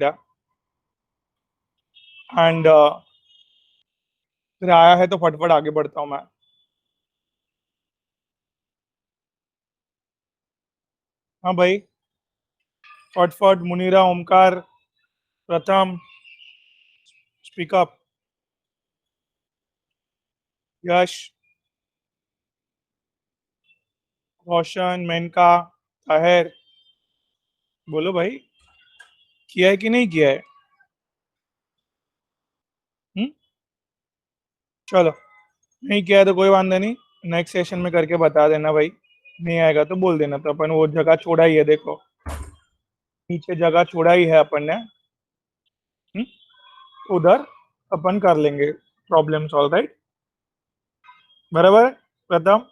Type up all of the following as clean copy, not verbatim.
बेटा, एंड फिर आया है तो फटफट आगे बढ़ता हूं मैं। हाँ भाई, फटफट मुनीरा, ओमकार, प्रथम, स्पीकअप, यश, रोशन, मेनका, ताहिर, बोलो भाई, किया है कि नहीं किया है? हम्म, चलो, नहीं किया है तो कोई वांधा नहीं, नेक्स्ट सेशन में करके बता देना भाई, नहीं आएगा तो बोल देना। तो अपन वो जगह छोड़ा ही है, देखो नीचे जगह छोड़ा ही है अपन ने, उधर अपन कर लेंगे प्रॉब्लम सॉल्व, राइट? बराबर है प्रथम?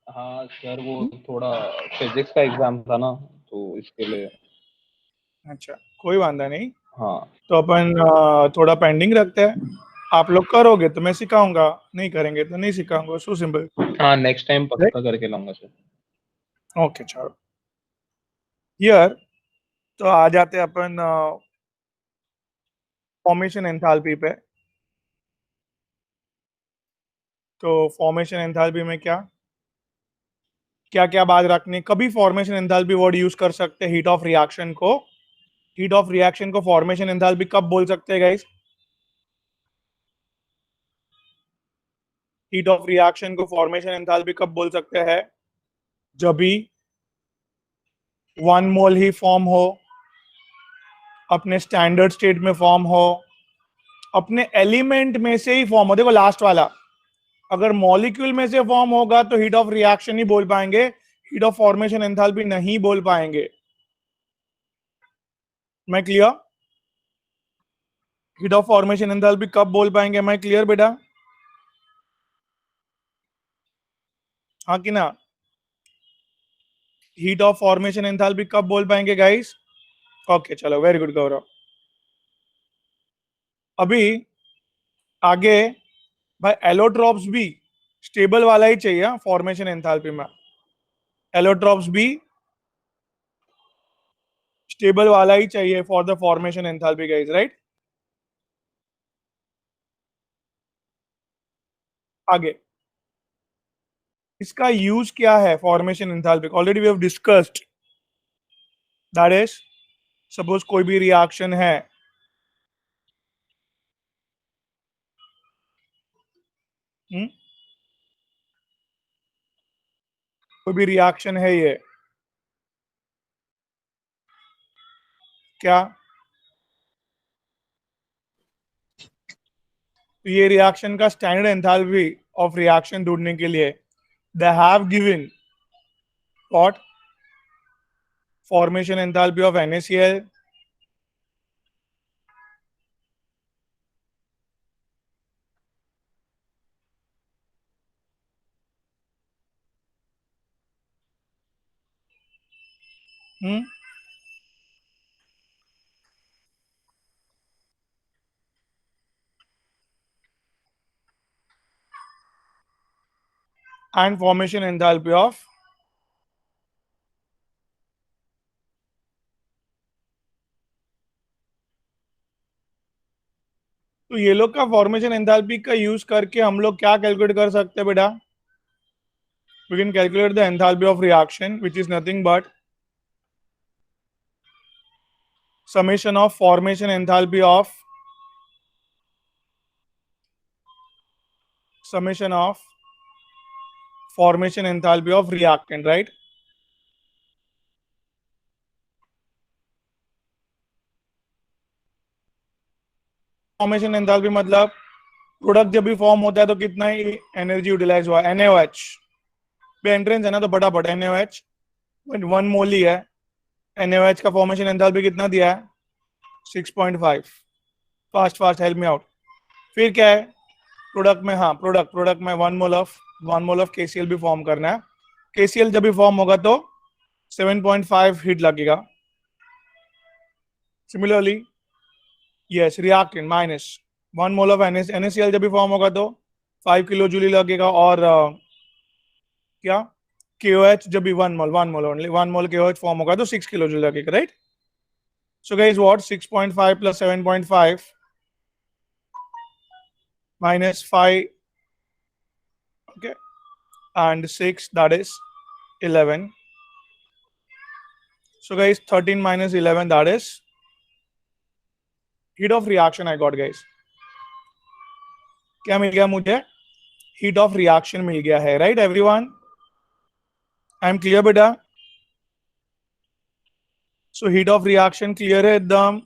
हाँ सर, वो थोड़ा फिजिक्स का एग्जाम था ना, तो इसके लिए। अच्छा, कोई वांधा नहीं। हाँ तो अपन थोड़ा पेंडिंग रखते हैं, आप लोग करोगे तो मैं सिखाऊंगा, नहीं करेंगे तो नहीं सिखाऊंगा, सो सिंपल। हाँ, नेक्स्ट टाइम पक्का करके लाऊंगा सर। ओके चलो, हियर तो आ जाते हैं अपन फॉर्मेशन एंथैल्पी पे। तो फॉर्मेशन एंथैल्पी में क्या क्या क्या बात रखनी, कभी फॉर्मेशन एंथैल्पी वर्ड यूज कर सकते हैं हीट ऑफ रिएक्शन को, हीट ऑफ रिएक्शन को फॉर्मेशन एंथैल्पी कब बोल सकते हैं गाइस? हीट ऑफ रिएक्शन को फॉर्मेशन एंथैल्पी कब बोल सकते हैं? जब भी 1 मोल ही फॉर्म हो, अपने स्टैंडर्ड स्टेट में फॉर्म हो, अपने एलिमेंट में से ही फॉर्म हो। देखो लास्ट वाला, अगर मॉलिक्यूल में से फॉर्म होगा तो हीट ऑफ रिएक्शन ही बोल पाएंगे, हीट ऑफ फॉर्मेशन एंथैल्पी नहीं बोल पाएंगे। मैं clear? Heat of formation enthalpy कब बोल पाएंगे? मैं क्लियर बेटा? हाँ कि ना? हीट ऑफ फॉर्मेशन एंथैल्पी कब बोल पाएंगे गाइस? ओके चलो, वेरी गुड गौरव। अभी आगे भाई, एलोट्रॉप्स भी स्टेबल वाला ही चाहिए फॉर्मेशन एंथैल्पी में, एलोट्रॉप्स भी स्टेबल वाला ही चाहिए for the formation enthalpy guys, right? आगे इसका यूज क्या है formation enthalpy? Already we have discussed, that is suppose कोई भी रिएक्शन है, कोई भी रिएक्शन है ये, क्या तो ये रिएक्शन का स्टैंडर्ड एंथैल्पी ऑफ रिएक्शन ढूंढने के लिए they have given what? Formation enthalpy of NaCl, and formation enthalpy of तो ये लोग का फॉर्मेशन एंथैल्पी का यूज करके हम लोग क्या कैलकुलेट कर सकते हैं बेटा? We can calculate the enthalpy of reaction which is nothing but summation of formation enthalpy of summation of formation enthalpy of reactant, right? Formation enthalpy मतलब प्रोडक्ट जब भी फॉर्म होता है तो कितना ही एनर्जी यूटिलाइज हुआ, NaOH पे एंट्रेंस है ना, तो फटाफट NaOH 1 मोल ही है, NaOH का फॉर्मेशन एंथैल्पी कितना दिया है? 6.5। Fast fast help me out. फिर क्या है प्रोडक्ट में? हाँ, प्रोडक्ट में 1 मोल ऑफ KCl भी फॉर्म करना है। KCl जब भी फॉर्म होगा तो 7.5 हीट लगेगा। Similarly yes, reactant minus 1 mole of NaCl जब भी फॉर्म होगा तो 5 किलो जूल लगेगा, और क्या KOH जब भी 1 मोल ओनली 1 मोल KOH फॉर्म होगा तो 6 किलो जूल लगेगा, right? So guys, what? 6.5 plus 7.5 minus 5, okay, and 6, that is 11. So guys, 13 minus 11, that is heat of reaction I got guys. क्या मिल गया मुझे? Heat of reaction मिल गया है, right everyone? I am clear बेटा? So heat of reaction clear है एकदम?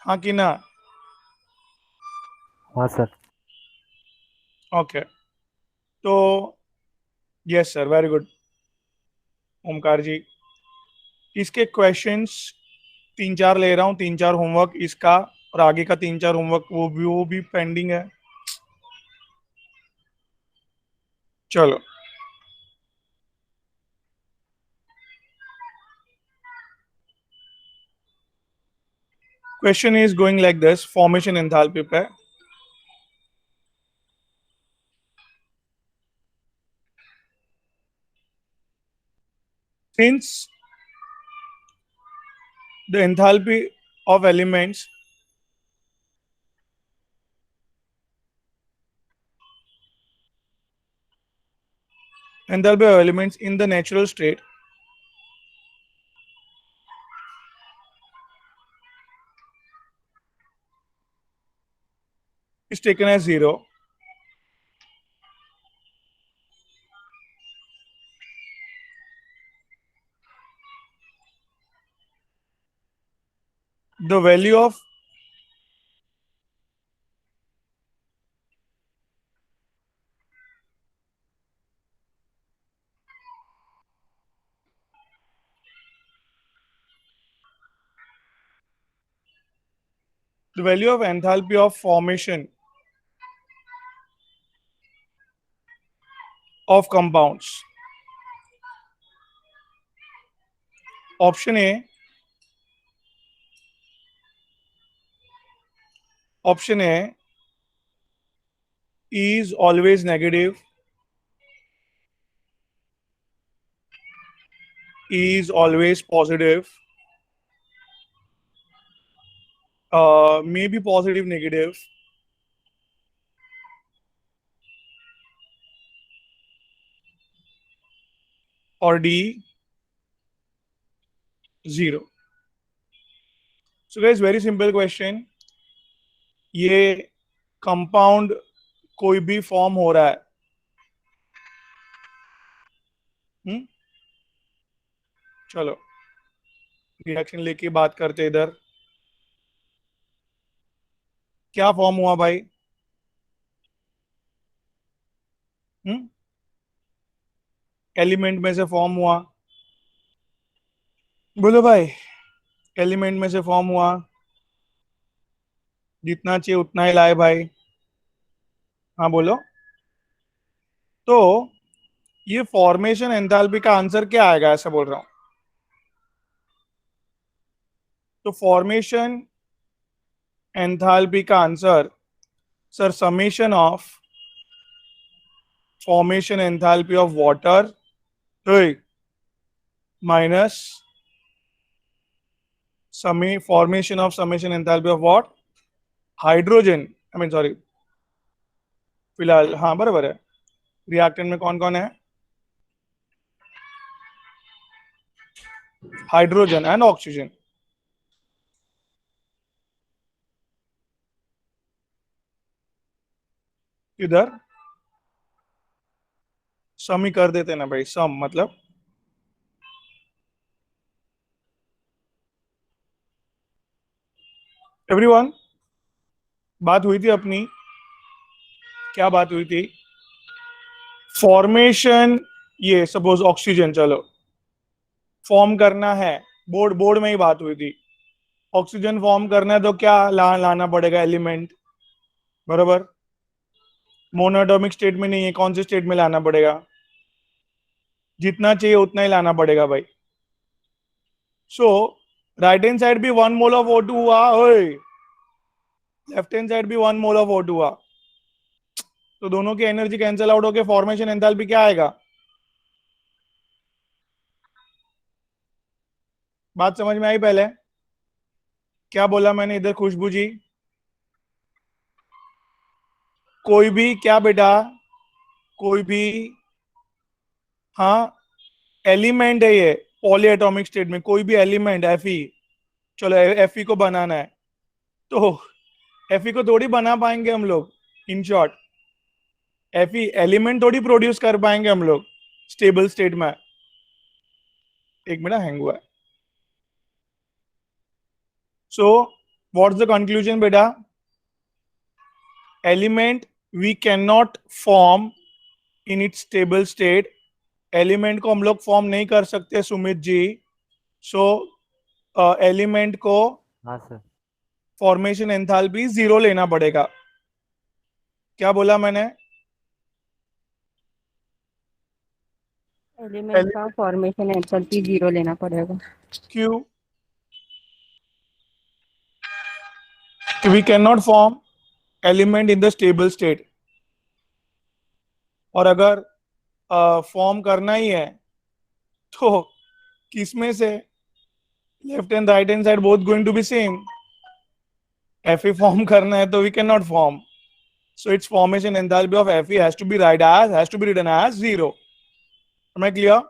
हाँ कि ना? हाँ सर। ओके, तो yes sir, very good Omkar ji. इसके क्वेश्चंस 3-4 ले रहा हूँ, 3-4 होमवर्क इसका, और आगे का 3-4 होमवर्क वो भी पेंडिंग है। चलो, question is going like this, formation enthalpy पे। Since the enthalpy of elements in the natural state is taken as 0, the value of enthalpy of formation of compounds. Option A is always negative, is always positive, maybe positive, negative, or D 0. So guys, very simple question. ये compound कोई भी form हो रहा है, चलो reaction लेके बात करते इधर। क्या फॉर्म हुआ भाई? एलिमेंट में से फॉर्म हुआ, बोलो भाई। एलिमेंट में से फॉर्म हुआ, जितना चाहिए उतना ही लाए भाई। हाँ बोलो। तो ये फॉर्मेशन एंथैल्पी का आंसर क्या आएगा, ऐसा बोल रहा हूं। तो फॉर्मेशन एंथैल्पी का answer sir summation of formation enthalpy of water minus formation of summation enthalpy of what, hydrogen, I mean sorry, फिलहाल हाँ बराबर है। रिएक्टेंट में कौन कौन है? Hydrogen and oxygen. इधर सम ही कर देते ना भाई, सम मतलब एवरीवन। बात हुई थी अपनी, क्या बात हुई थी? फॉर्मेशन, ये सपोज ऑक्सीजन, चलो फॉर्म करना है, बोर्ड में ही बात हुई थी। ऑक्सीजन फॉर्म करना है तो क्या लाना पड़ेगा? एलिमेंट, बराबर। मोनोएटॉमिक स्टेट में नहीं है, कौन से स्टेट में लाना पड़ेगा? जितना चाहिए उतना ही लाना पड़ेगा भाई। सो राइट हैंड साइड भी 1 मोल ऑफ O2 हुआ, लेफ्ट हैंड साइड भी 1 मोल ऑफ O2 हुआ, तो दोनों की एनर्जी कैंसिल आउट होकर फॉर्मेशन एंथैल्पी क्या आएगा? बात समझ में आई? पहले क्या बोला मैंने इधर खुशबू जी? कोई भी क्या बेटा? कोई भी, हाँ, एलिमेंट है ये पॉली एटॉमिक स्टेट में, कोई भी एलिमेंट एफई, चलो एफई को बनाना है तो एफई को थोड़ी बना पाएंगे हम लोग। इन शॉर्ट, एफई एलिमेंट थोड़ी प्रोड्यूस कर पाएंगे हम लोग स्टेबल स्टेट में। एक मिनट, हैंग हुआ है। सो व्हाट्स द कंक्लूजन बेटा? Element we can not form in its stable state. Element को हम लोग फॉर्म नहीं कर सकते सुमित जी। सो एलिमेंट को हाँ सर। फॉर्मेशन एंथैल्पी जीरो लेना पड़ेगा। क्या बोला मैंने? एलिमेंट का फॉर्मेशन एंथैल्पी 0 लेना पड़ेगा। क्यों? We can not form element in the stable state. और अगर फॉर्म करना ही है तो किसमें से? Left and right hand side both going to be same. F form करना है तो we can not form, so its formation enthalpy of Fe has to be written as 0. Am I clear?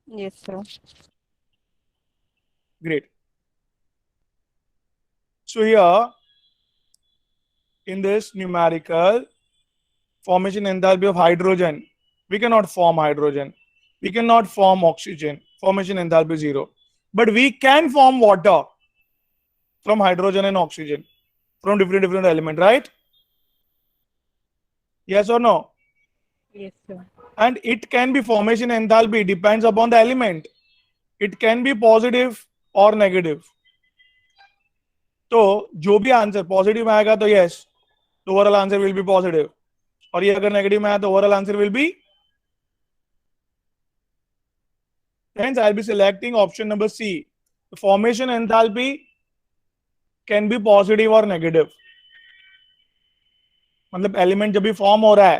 Yes sir. Great. So here in this numerical formation enthalpy of hydrogen, we cannot form hydrogen, we cannot form oxygen, formation enthalpy 0, but we can form water from hydrogen and oxygen from different element, right? Yes or no? Yes sir. And it can be formation enthalpy depends upon the element. It can be positive or negative. तो जो भी answer positive में आएगा तो yes, तो overall answer will be positive, और ये अगर नेगेटिव में आया तो overall answer will be, hence I'll be selecting option number C. The formation enthalpy can be positive or negative. मतलब एलिमेंट जब भी फॉर्म हो रहा है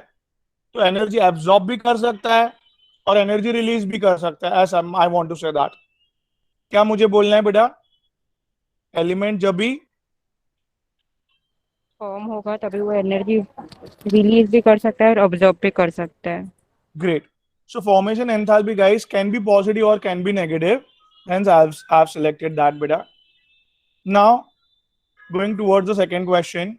तो एनर्जी एब्जॉर्ब भी कर सकता है और एनर्जी रिलीज भी कर सकता है, ऐसा I want to say that. क्या मुझे बोलना है बेटा? एलिमेंट जब भी फॉर्म होगा तभी वो एनर्जी रिलीज भी कर सकता है और ऑब्जॉर्ब भी कर सकता है। great. So formation enthalpy guys can be positive or can be negative, hence I've selected that beta. Now going towards the second question.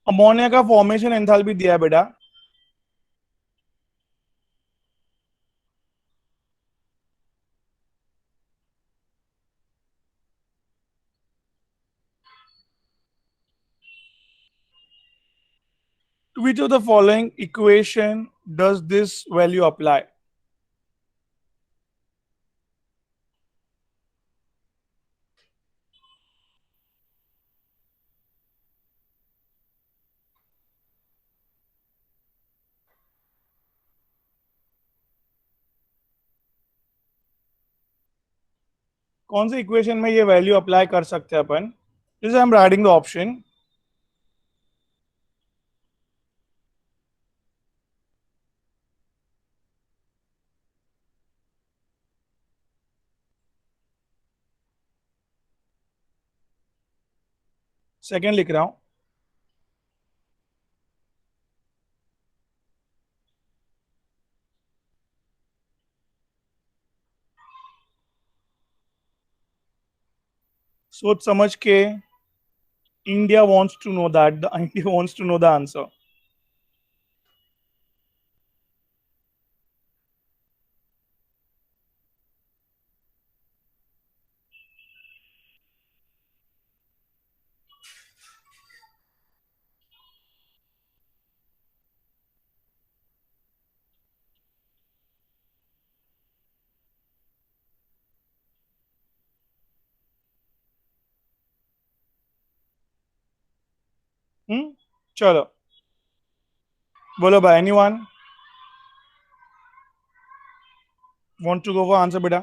Ammonia का फॉर्मेशन एंथैल्पी दिया है बेटा, to which of the following equation does this value apply? कौन से equation में ये value apply कर सकते हैं अपन? This I am writing the option. Second लिख रहा हूं। सोच समझ के, India wants to know that, the India wants to know the answer. चलो बोलो भाई, anyone want to go for answer बेटा?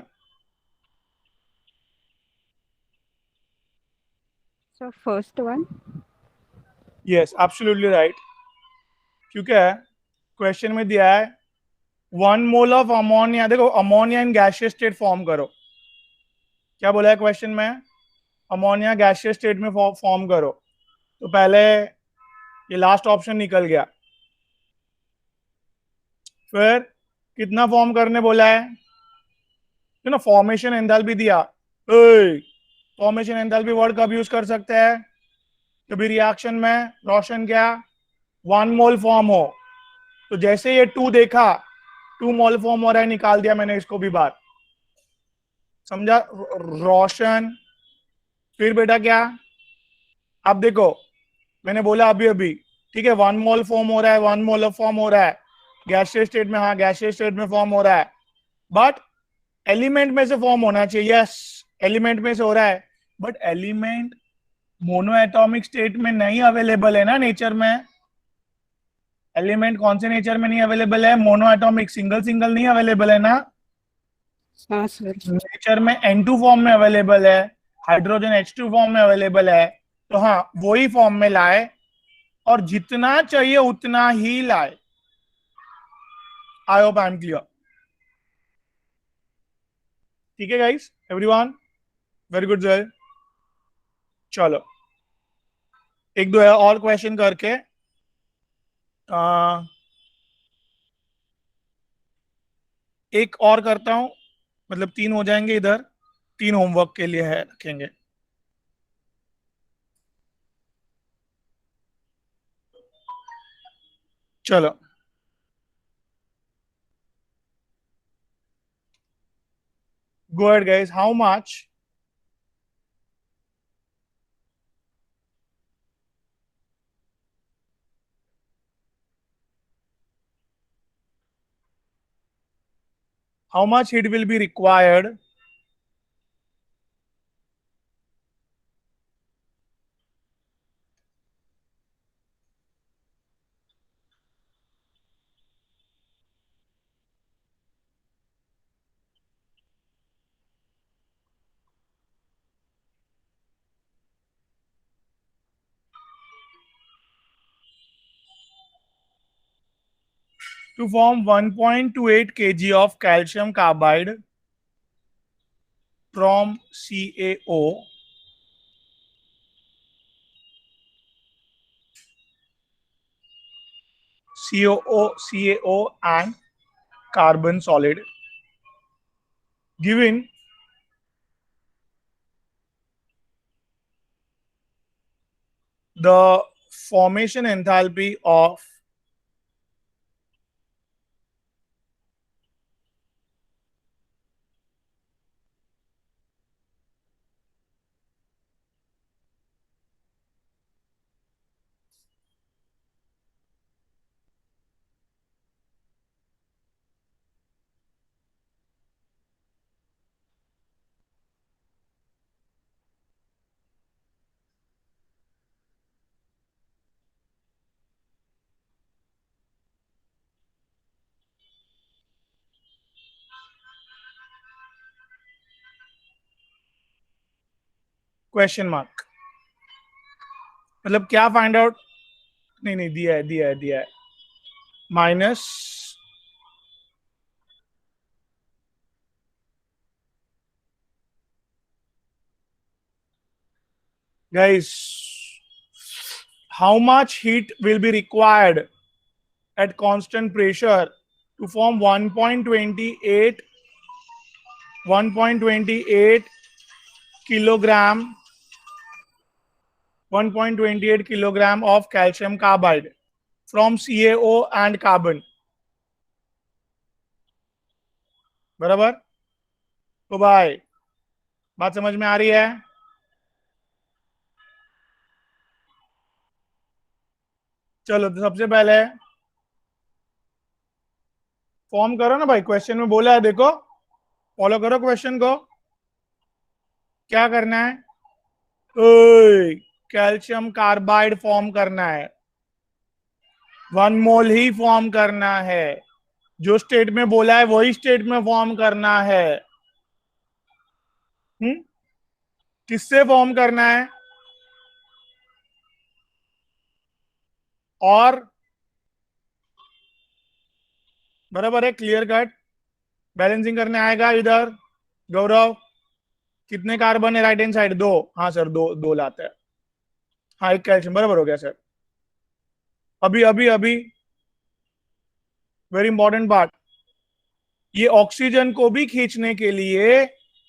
So first one. Yes, absolutely right. क्योंकि क्वेश्चन में दिया है 1 मोल ऑफ अमोनिया, देखो ammonia in gaseous state form करो। क्या बोला है क्वेश्चन में? अमोनिया गैसियस स्टेट में फॉर्म करो। तो पहले ये लास्ट ऑप्शन निकल गया। फिर कितना फॉर्म करने बोला है? ना फॉर्मेशन एंथैल्पी दिया। फॉर्मेशन एंथैल्पी वर्ड कब यूज कर सकते हैं? कभी रिएक्शन में रोशन क्या 1 मोल फॉर्म हो, तो जैसे ये 2 देखा 2 मोल फॉर्म हो रहा है, निकाल दिया मैंने इसको भी बाहर। समझा रोशन? फिर बेटा क्या, अब देखो मैंने बोला अभी अभी, ठीक है 1 मोल फॉर्म हो रहा है, 1 मोल फॉर्म हो रहा है गैसियस स्टेट में। हाँ गैसियस स्टेट में फॉर्म हो रहा है, बट एलिमेंट में से फॉर्म होना चाहिए। यस, एलिमेंट में से हो रहा है, but element mono atomic state में नहीं अवेलेबल है ना नेचर में। एलिमेंट कौन से नेचर में नहीं अवेलेबल है? मोनो एटॉमिक, सिंगल सिंगल नहीं अवेलेबल है ना। हाँ सर। नेचर में N2 फॉर्म में अवेलेबल है, हाइड्रोजन H2 फॉर्म में अवेलेबल है। तो हाँ वही फॉर्म में लाए, और जितना चाहिए उतना ही लाए। आई होप आई एम क्लियर। ठीक है guys, everyone, very good sir. चलो एक दो और क्वेश्चन करके एक और करता हूं, मतलब 3 हो जाएंगे इधर, 3 होमवर्क के लिए है रखेंगे। चलो go ahead guys, how much heat will be required to form 1.28 kg of calcium carbide from CaO, CaO and carbon solid, given the formation enthalpy of question mark, मतलब क्या फाइंड आउट? नहीं नहीं, दिया है minus guys, how much heat will be required at constant pressure to form 1.28 kilogram 1.28 kilogram of calcium carbide from CaO and carbon? बराबर? तो भाई बात समझ में आ रही है? चलो तो सबसे पहले फॉर्म करो ना भाई, क्वेश्चन में बोला है देखो, फॉलो करो क्वेश्चन को। क्या करना है? ओए कैल्शियम कार्बाइड फॉर्म करना है, 1 मोल ही फॉर्म करना है, जो स्टेट में बोला है वही स्टेट में फॉर्म करना है। किससे फॉर्म करना है? और बराबर है, क्लियर कट। बैलेंसिंग करने आएगा इधर गौरव, कितने कार्बन है राइट हैंड साइड? 2। हाँ सर, दो दो लाते हैं। हाँ, एक कैल्शियम, बराबर हो गया सर। अभी अभी अभी वेरी इंपॉर्टेंट पार्ट, ये ऑक्सीजन को भी खींचने के लिए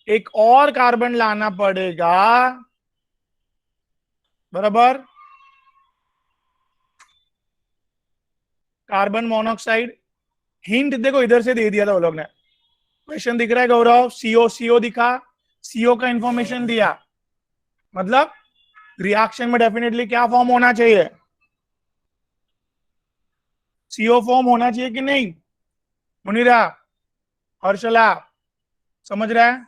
एक और कार्बन लाना पड़ेगा, बराबर। कार्बन मोनोऑक्साइड, हिंट देखो इधर से दे दिया था वो लोग ने। क्वेश्चन दिख रहा है गौरव? सीओ सीओ दिखा, सीओ का इंफॉर्मेशन दिया, मतलब रिएक्शन में डेफिनेटली क्या फॉर्म होना चाहिए? सीओ फॉर्म होना चाहिए कि नहीं? मुनीरा, हर्षला, समझ रहा है?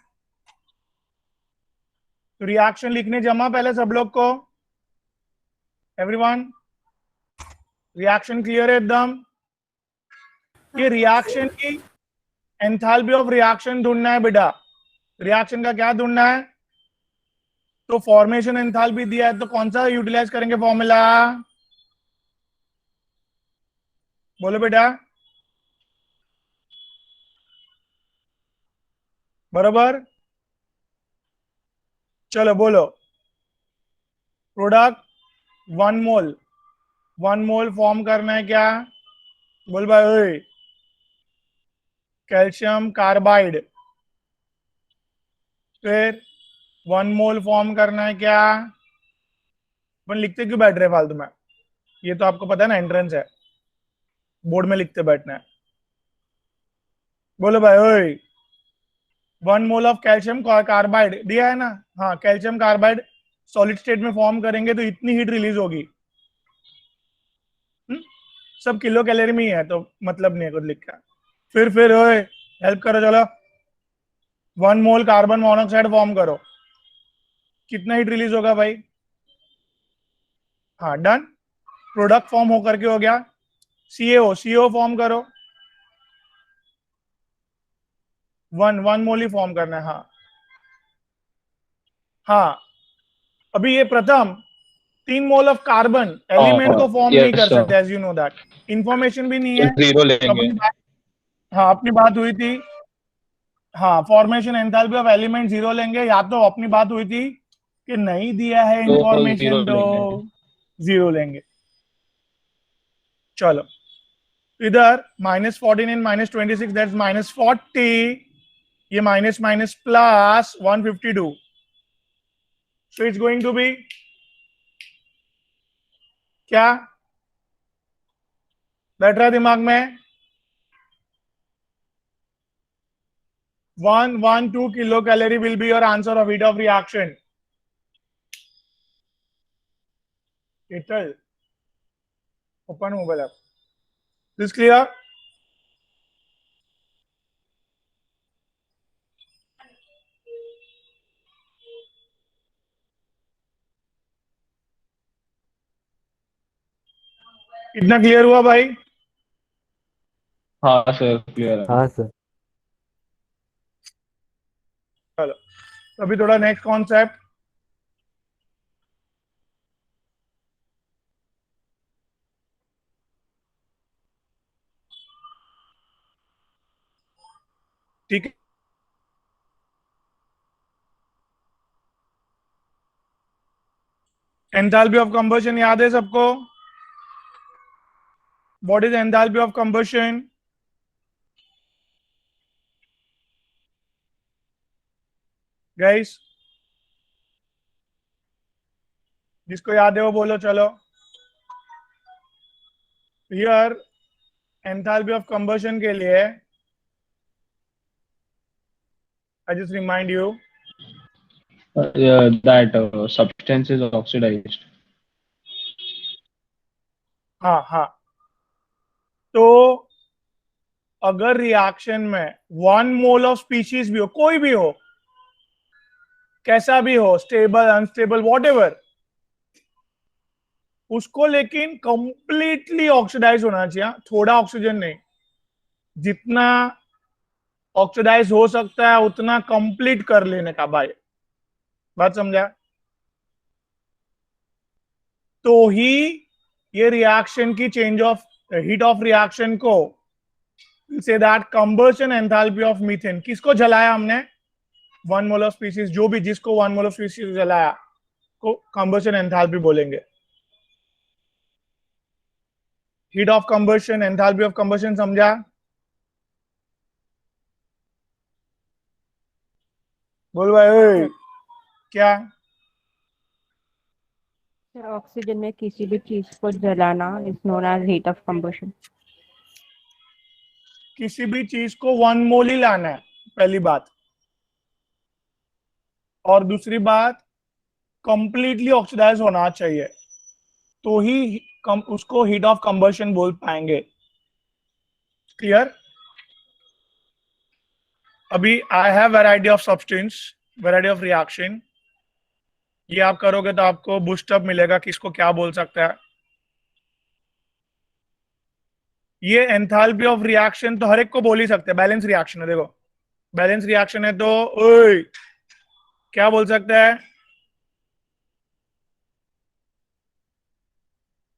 तो रिएक्शन लिखने जमा पहले सब लोग को, एवरीवन। रिएक्शन क्लियर है एकदम? ये रिएक्शन की एंथैल्पी ऑफ रिएक्शन ढूंढना है बेटा। रिएक्शन का क्या ढूंढना है? तो फॉर्मेशन एंथैल्पी दिया है, तो कौन सा यूटिलाइज करेंगे फॉर्मूला? बोलो बेटा, बराबर। चलो बोलो, प्रोडक्ट 1 मोल फॉर्म करना है क्या? बोल भाई ओए, कैल्शियम कार्बाइड, फिर 1 मोल फॉर्म करना है क्या? अपन लिखते क्यों बैठ रहे हैं फालतू में? ये तो आपको पता है ना, एंट्रेंस है, बोर्ड में लिखते बैठना है। बोलो भाई ओए, 1 मोल ऑफ कैल्शियम कार्बाइड दिया है ना? हाँ, कैल्शियम कार्बाइड सॉलिड स्टेट में फॉर्म करेंगे तो इतनी हीट रिलीज होगी। सब किलो कैलोरी में ही है, तो मतलब नहीं है कुछ लिखा। फिर ओए हेल्प करो, चलो 1 मोल कार्बन मोनोऑक्साइड फॉर्म करो, कितना हीट रिलीज होगा भाई? हाँ डन, प्रोडक्ट फॉर्म होकर के हो गया। सीओ फॉर्म करो, 1 मोल ही फॉर्म करना है। हाँ हाँ, अभी ये प्रथम 3 मोल ऑफ कार्बन एलिमेंट को फॉर्म नहीं कर yes sir, सकते, as you know that. Information भी नहीं है, जीरो तो लेंगे। अपनी बात, हाँ अपनी बात हुई थी। हाँ, फॉर्मेशन एंथैल्पी ऑफ एलिमेंट 0 लेंगे, या तो अपनी बात हुई थी कि नहीं दिया है तो जीरो इंफॉर्मेशन तो लेंगे। 0 लेंगे। चलो इधर -14 इन -26, दैट्स -40, ये minus minus plus 152, so it's going to be क्या बैठ रहा है दिमाग में? 112 kilo calorie will be your answer of heat of reaction. Open mobile app, this clear? इतना क्लियर हुआ भाई? हाँ सर, क्लियर है। हाँ सर। चलो अभी थोड़ा नेक्स्ट कॉन्सेप्ट, ठीक है? एंथैल्पी ऑफ कंबशन याद है सबको? What is enthalpy of combustion? Guys, जिसको याद है वो बोलो। चलो हियर एंथैल्पी ऑफ कंबशन के लिए I just remind you, That substance is oxidized. हाँ हाँ, तो अगर रिएक्शन में 1 मोल ऑफ स्पीशीज भी हो, कोई भी हो, कैसा भी हो, स्टेबल अनस्टेबल वॉट एवर, उसको लेकिन कंप्लीटली ऑक्सीडाइज होना चाहिए, थोड़ा ऑक्सीजन नहीं, जितना ऑक्सीडाइज हो सकता है उतना कंप्लीट कर लेने का भाई, बात समझा? तो ही ये रिएक्शन की change of heat of reaction को say that combustion enthalpy of methane, किसको जलाया हमने, 1 मोल ऑफ स्पीसीज, जो भी जिसको 1 मोल ऑफ स्पीसीज जलाया को कंबशन एंथैल्पी बोलेंगे। Heat of combustion, enthalpy of combustion, समझा? बोल भाई ओए, क्या? सर ऑक्सीजन में किसी भी चीज को जलाना is known as heat of combustion. किसी भी चीज को 1 मोल ही लाना है, पहली बात। और दूसरी बात, कंप्लीटली ऑक्सीडाइज होना चाहिए, तो ही उसको हीट ऑफ कंबशन बोल पाएंगे। क्लियर? अभी I have variety of substance, variety of reaction, ये आप करोगे तो आपको बूस्टअप मिलेगा, किसको क्या बोल सकता है। ये एंथैल्पी ऑफ रिएक्शन तो हर एक को बोल ही सकते हैं, बैलेंस रिएक्शन है, देखो बैलेंस रिएक्शन है तो ओए क्या बोल सकता है,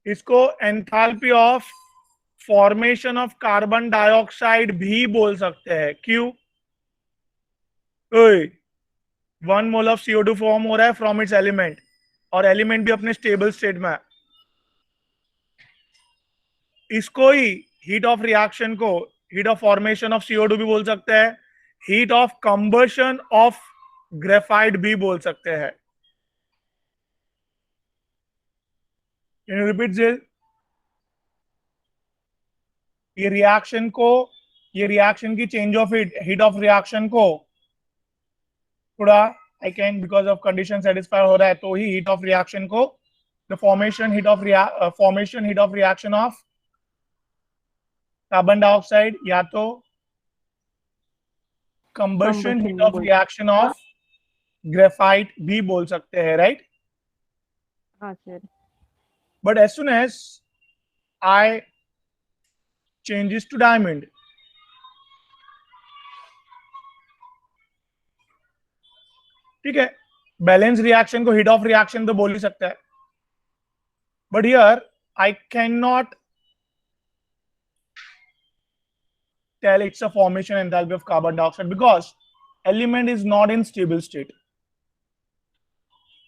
इसको enthalpy of formation of carbon dioxide भी बोल सकते हैं। क्यों? ओए 1 मोल ऑफ CO2 फॉर्म हो रहा है फ्रॉम इट्स एलिमेंट, और एलिमेंट भी अपने स्टेबल स्टेट में है। इसको ही हीट ऑफ रिएक्शन को heat of formation of CO2 भी बोल सकते हैं, heat of combustion of graphite भी बोल सकते हैं। Can you repeat this? ये रिएक्शन की change of heat of reaction को थोड़ा I can because of condition satisfy हो रहा है, तो ही हीट ऑफ रिएक्शन को the formation heat of reaction of carbon dioxide या तो कंबशन कंबशन हीट में ऑफ बोल। रिएक्शन ऑफ ग्रेफाइट भी बोल सकते हैं, राइट? हाँ sir. But as soon as I changes to diamond, ठीक है, बैलेंस रिएक्शन को हीट ऑफ रिएक्शन तो बोल ही सकता है, but here I can not tell it's a formation enthalpy of carbon dioxide because element is not in stable state.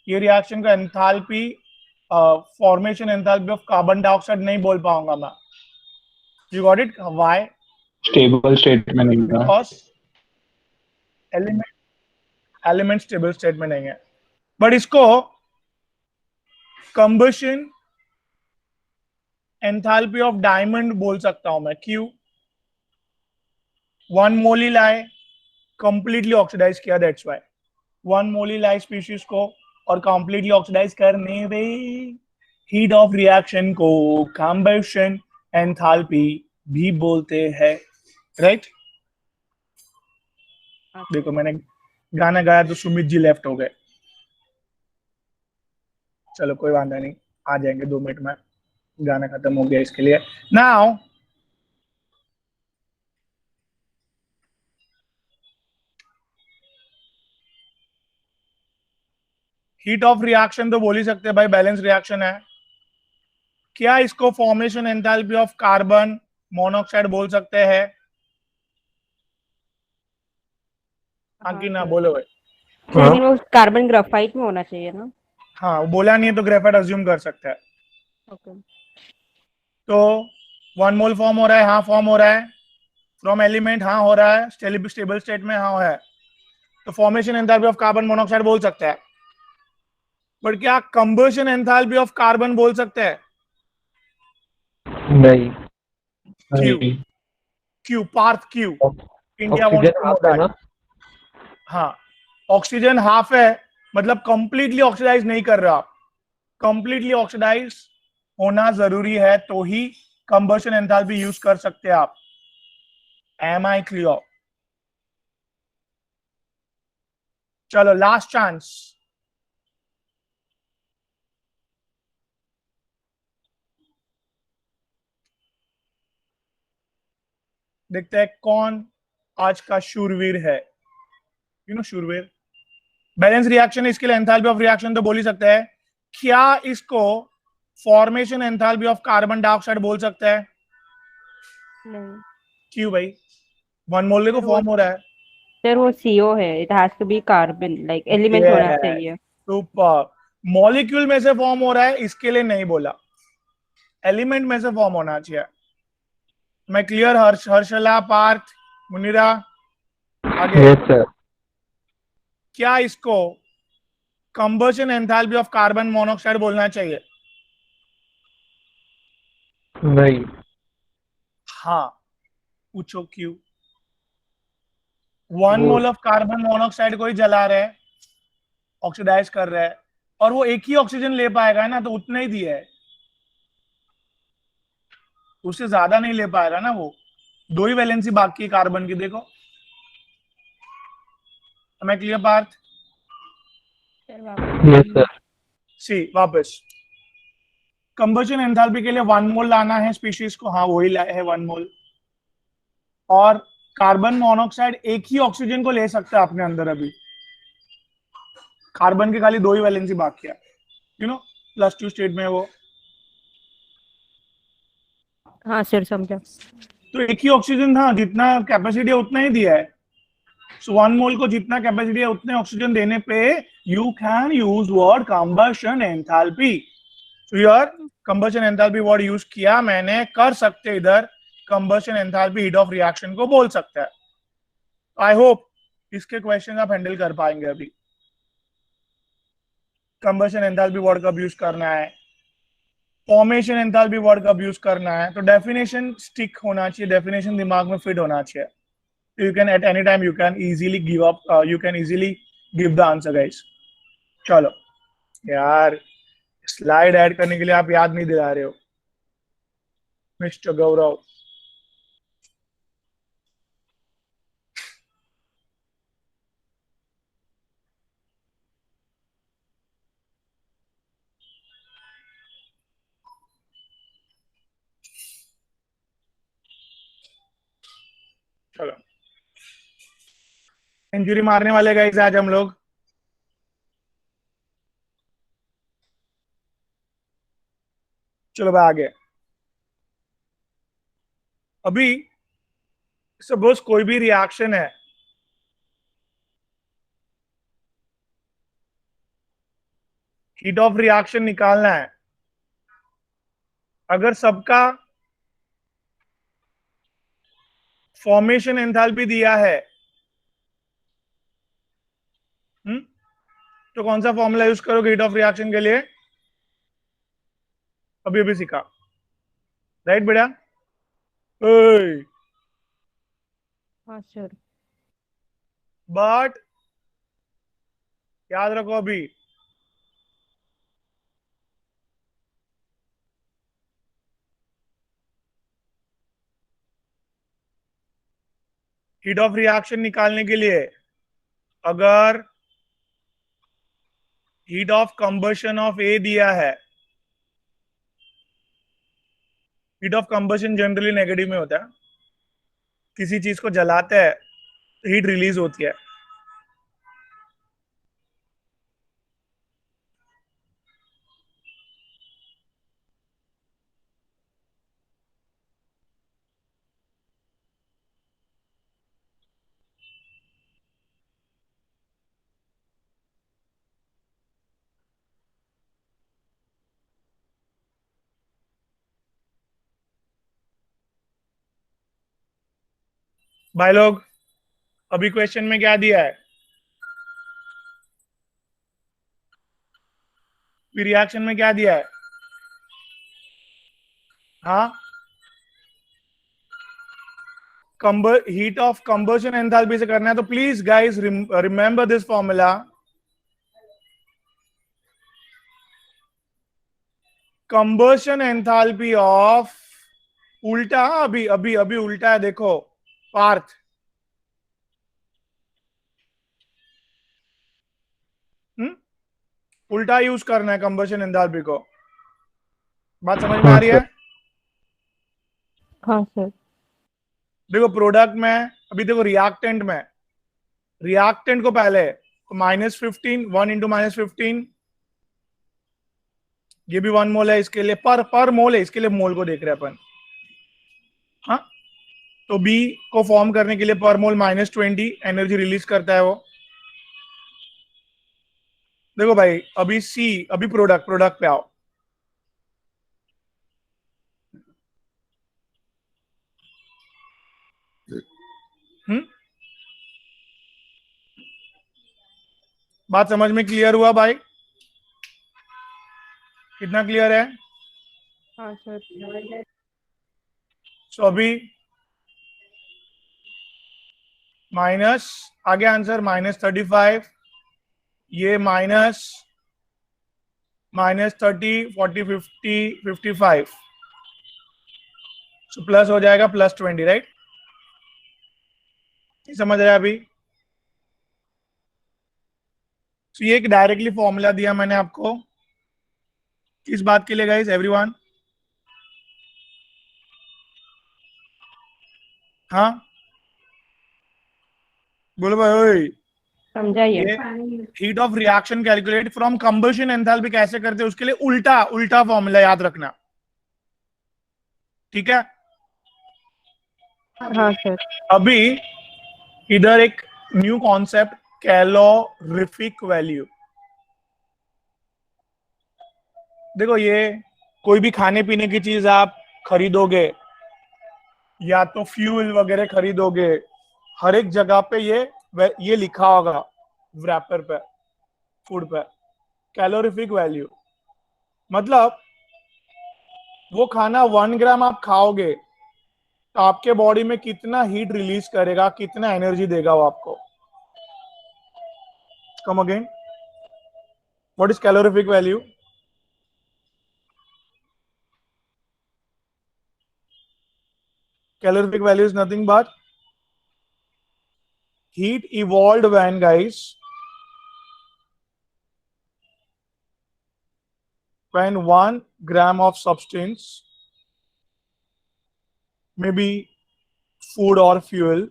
ये reaction का enthalpy formation enthalpy of carbon dioxide नहीं बोल पाऊंगा मैं। You got it? Why? Stable state में नहीं है, because element stable state में नहीं है। बट इसको कंबशन एंथैल्पी ऑफ डायमंड बोल सकता हूं मैं। क्यों? 1 मोल ही लाए, कंप्लीटली ऑक्सीडाइज किया, दैट्स व्हाई 1 मोल ही लाए स्पीशीज को और कंप्लीटली ऑक्सीडाइज करने दे, हीट ऑफ रिएक्शन को कंबशन एंथैल्पी भी बोलते हैं, राइट? देखो मैंने गाना गाया तो सुमित जी लेफ्ट हो गए, चलो कोई वादा नहीं, आ जाएंगे 2 मिनट में, गाना खत्म हो गया इसके लिए। नाउ हीट ऑफ रिएक्शन तो बोल ही सकते हैं भाई, बैलेंस रिएक्शन है। क्या इसको formation enthalpy of carbon monoxide बोल सकते हैं? हाँ कि ना, बोलो भाई। लेकिन वो कार्बन ग्राफाइट में होना चाहिए ना। हाँ, वो बोला नहीं है तो ग्रेफाइट अज्यूम कर सकता है। ओके। तो 1 मोल फॉर्म हो रहा है, हाँ फॉर्म हो रहा है फ्रॉम एलिमेंट, हाँ हो रहा है स्टेबल स्टेट में, हाँ है, तो formation enthalpy of carbon monoxide बोल सकता है। बट क्या कंबशन एंथैल्पी ऑफ कार्बन बोल सकते हैं? नहीं क्यू? नहीं, क्यू पार्थ, क्यू India oxygen wants to know half है दैट। ना, हाँ, ऑक्सीजन हाफ है, मतलब कंप्लीटली ऑक्सीडाइज नहीं कर रहा, कंप्लीटली ऑक्सीडाइज होना जरूरी है तो ही कंबशन एंथैल्पी यूज कर सकते हैं आप। Am I clear? चलो लास्ट चांस, देखते हैं कौन आज का शूरवीर है। शूरवीर। बैलेंस रिएक्शन, इसके लिए एंथैल्पी ऑफ रिएक्शन तो बोल ही सकते हैं। क्या इसको formation enthalpy of carbon dioxide बोल सकते हैं? नहीं क्यों भाई? 1 मोल देखो सर, फॉर्म हो रहा है। सर वो CO है, it has to be carbon, like element होना Yes, चाहिए। सुपर। मॉलिक्यूल में से फॉर्म हो रहा है, इसके लिए नहीं बोला, एलिमेंट में से फॉर्म होना चाहिए। मैं क्लियर? हर्षला, पार्थ, मुनिरा, आगे। Yes sir. क्या इसको combustion enthalpy of carbon monoxide बोलना चाहिए? नहीं। हाँ। पूछो क्यों? 1 मोल ऑफ कार्बन मोनोऑक्साइड को ही जला रहे हैं, ऑक्सीडाइज कर रहा है, और वो एक ही ऑक्सीजन ले पाएगा ना, तो उतना ही दिया है, उससे ज्यादा नहीं ले पाएगा ना वो। 2 ही वैलेंसी बाकी है कार्बन की, देखो। मैं क्लियर पार्थ? सर वापस यस सर। सी वापस। कंबशन एंथैल्पी के लिए 1 मोल लाना है स्पीशीज को, हाँ वही लाया है 1 मोल। और कार्बन मोनोऑक्साइड एक ही ऑक्सीजन को ले सकता है अपने अंदर अभी, कार्बन के खाली 2 ही वैलेंसी बाकी है, +2 स्टेट में वो। हाँ सर, समझा। तो एक ही ऑक्सीजन था, जितना कैपेसिटी है उतना ही दिया है। सो 1 मोल को जितना कैपेसिटी है उतने ऑक्सीजन देने पे you can use word combustion enthalpy. तो यार कंबशन एंथैल्पी वर्ड यूज किया मैंने, कर सकते इधर combustion enthalpy heat of reaction को बोल सकता है। आई होप इसके क्वेश्चन आप हैंडल कर पाएंगे। अभी कंबशन एंथैल्पी वर्ड कब यूज करना है, फॉर्मेशन एंथैल्पी वर्ड कब यूज करना है, तो डेफिनेशन स्टिक होना चाहिए, डेफिनेशन दिमाग में फिट होना चाहिए। You can at any time you can easily give up, you can easily give the answer guys। चलो यार, स्लाइड ऐड करने के लिए आप याद नहीं दिला रहे हो मिस्टर गौरव। चलो, सेंचुरी मारने वाले गाइस आज हम लोग। चलो भाई आगे। अभी सपोज कोई भी रिएक्शन है, हीट ऑफ रिएक्शन निकालना है। अगर सबका फॉर्मेशन एंथैल्पी दिया है, तो कौन सा फॉर्मूला यूज करोगे हीट ऑफ रिएक्शन के लिए? अभी अभी सीखा, राइट बेटा? हाँ सर। बट याद रखो, अभी हीट ऑफ रिएक्शन निकालने के लिए अगर हीट ऑफ कंबशन ऑफ ए दिया है, heat of combustion generally negative में होता है, किसी चीज को जलाते हैं तो हीट रिलीज होती है। भाई लोग, अभी क्वेश्चन में क्या दिया है? रिएक्शन में क्या दिया है? हाँ, हीट ऑफ कंबशन एंथैल्पी से करना है, तो please guys remember this formula. Combustion enthalpy of, उल्टा, अभी अभी अभी उल्टा है, देखो पार्थ। उल्टा यूज करना है कंबशन एंथैल्पी को। बात समझ में आ हाँ रही है? सर। हाँ सर। देखो प्रोडक्ट में, अभी देखो रिएक्टेंट को पहले तो -15, 1 इंटू -15, ये भी 1 मोल है, इसके लिए पर मोल है, इसके लिए मोल को देख रहे हैं अपन। हाँ, तो बी को फॉर्म करने के लिए पर मोल -20 एनर्जी रिलीज करता है वो। देखो भाई अभी सी, अभी प्रोडक्ट पे आओ। हम्म, बात समझ में क्लियर हुआ भाई? कितना क्लियर है? हाँ सर। सो अभी माइनस, आगे आंसर -35, ये -30, 40, 50, 55, सो प्लस हो जाएगा +20, राइट? समझ रहे हैं अभी? तो ये एक डायरेक्टली फॉर्मूला दिया मैंने आपको, किस बात के लिए गाइस, एवरीवन? हाँ बोलो भाई ओए। समझाइए। ये heat of reaction calculate from combustion enthalpy कैसे करते हैं, उसके लिए उल्टा फॉर्मूला याद रखना, ठीक है? हाँ सर। अभी इधर एक न्यू कॉन्सेप्ट, कैलोरीफिक वैल्यू। देखो ये कोई भी खाने पीने की चीज आप खरीदोगे या तो फ्यूल वगैरह खरीदोगे, हर एक जगह पे ये लिखा होगा रैपर पे, फूड पे, कैलोरीफिक वैल्यू। मतलब वो खाना 1 ग्राम आप खाओगे तो आपके बॉडी में कितना हीट रिलीज करेगा, कितना एनर्जी देगा वो आपको। Come again, what is calorific value? Calorific value is nothing but heat evolved when, guys, when 1 gram of substance, maybe food or fuel,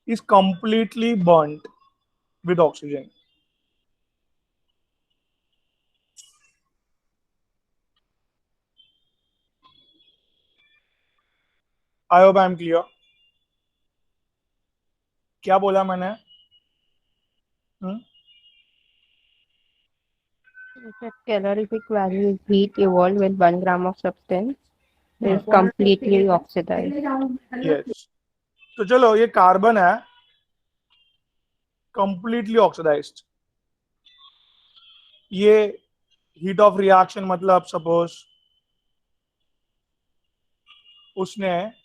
is completely burnt with oxygen. I hope I am clear. क्या बोला मैंने? Calorific value is heat evolved with 1 gram of substance is completely oxidized. Yes. तो चलो ये carbon है, completely oxidised. ये heat of reaction मतलब suppose उसने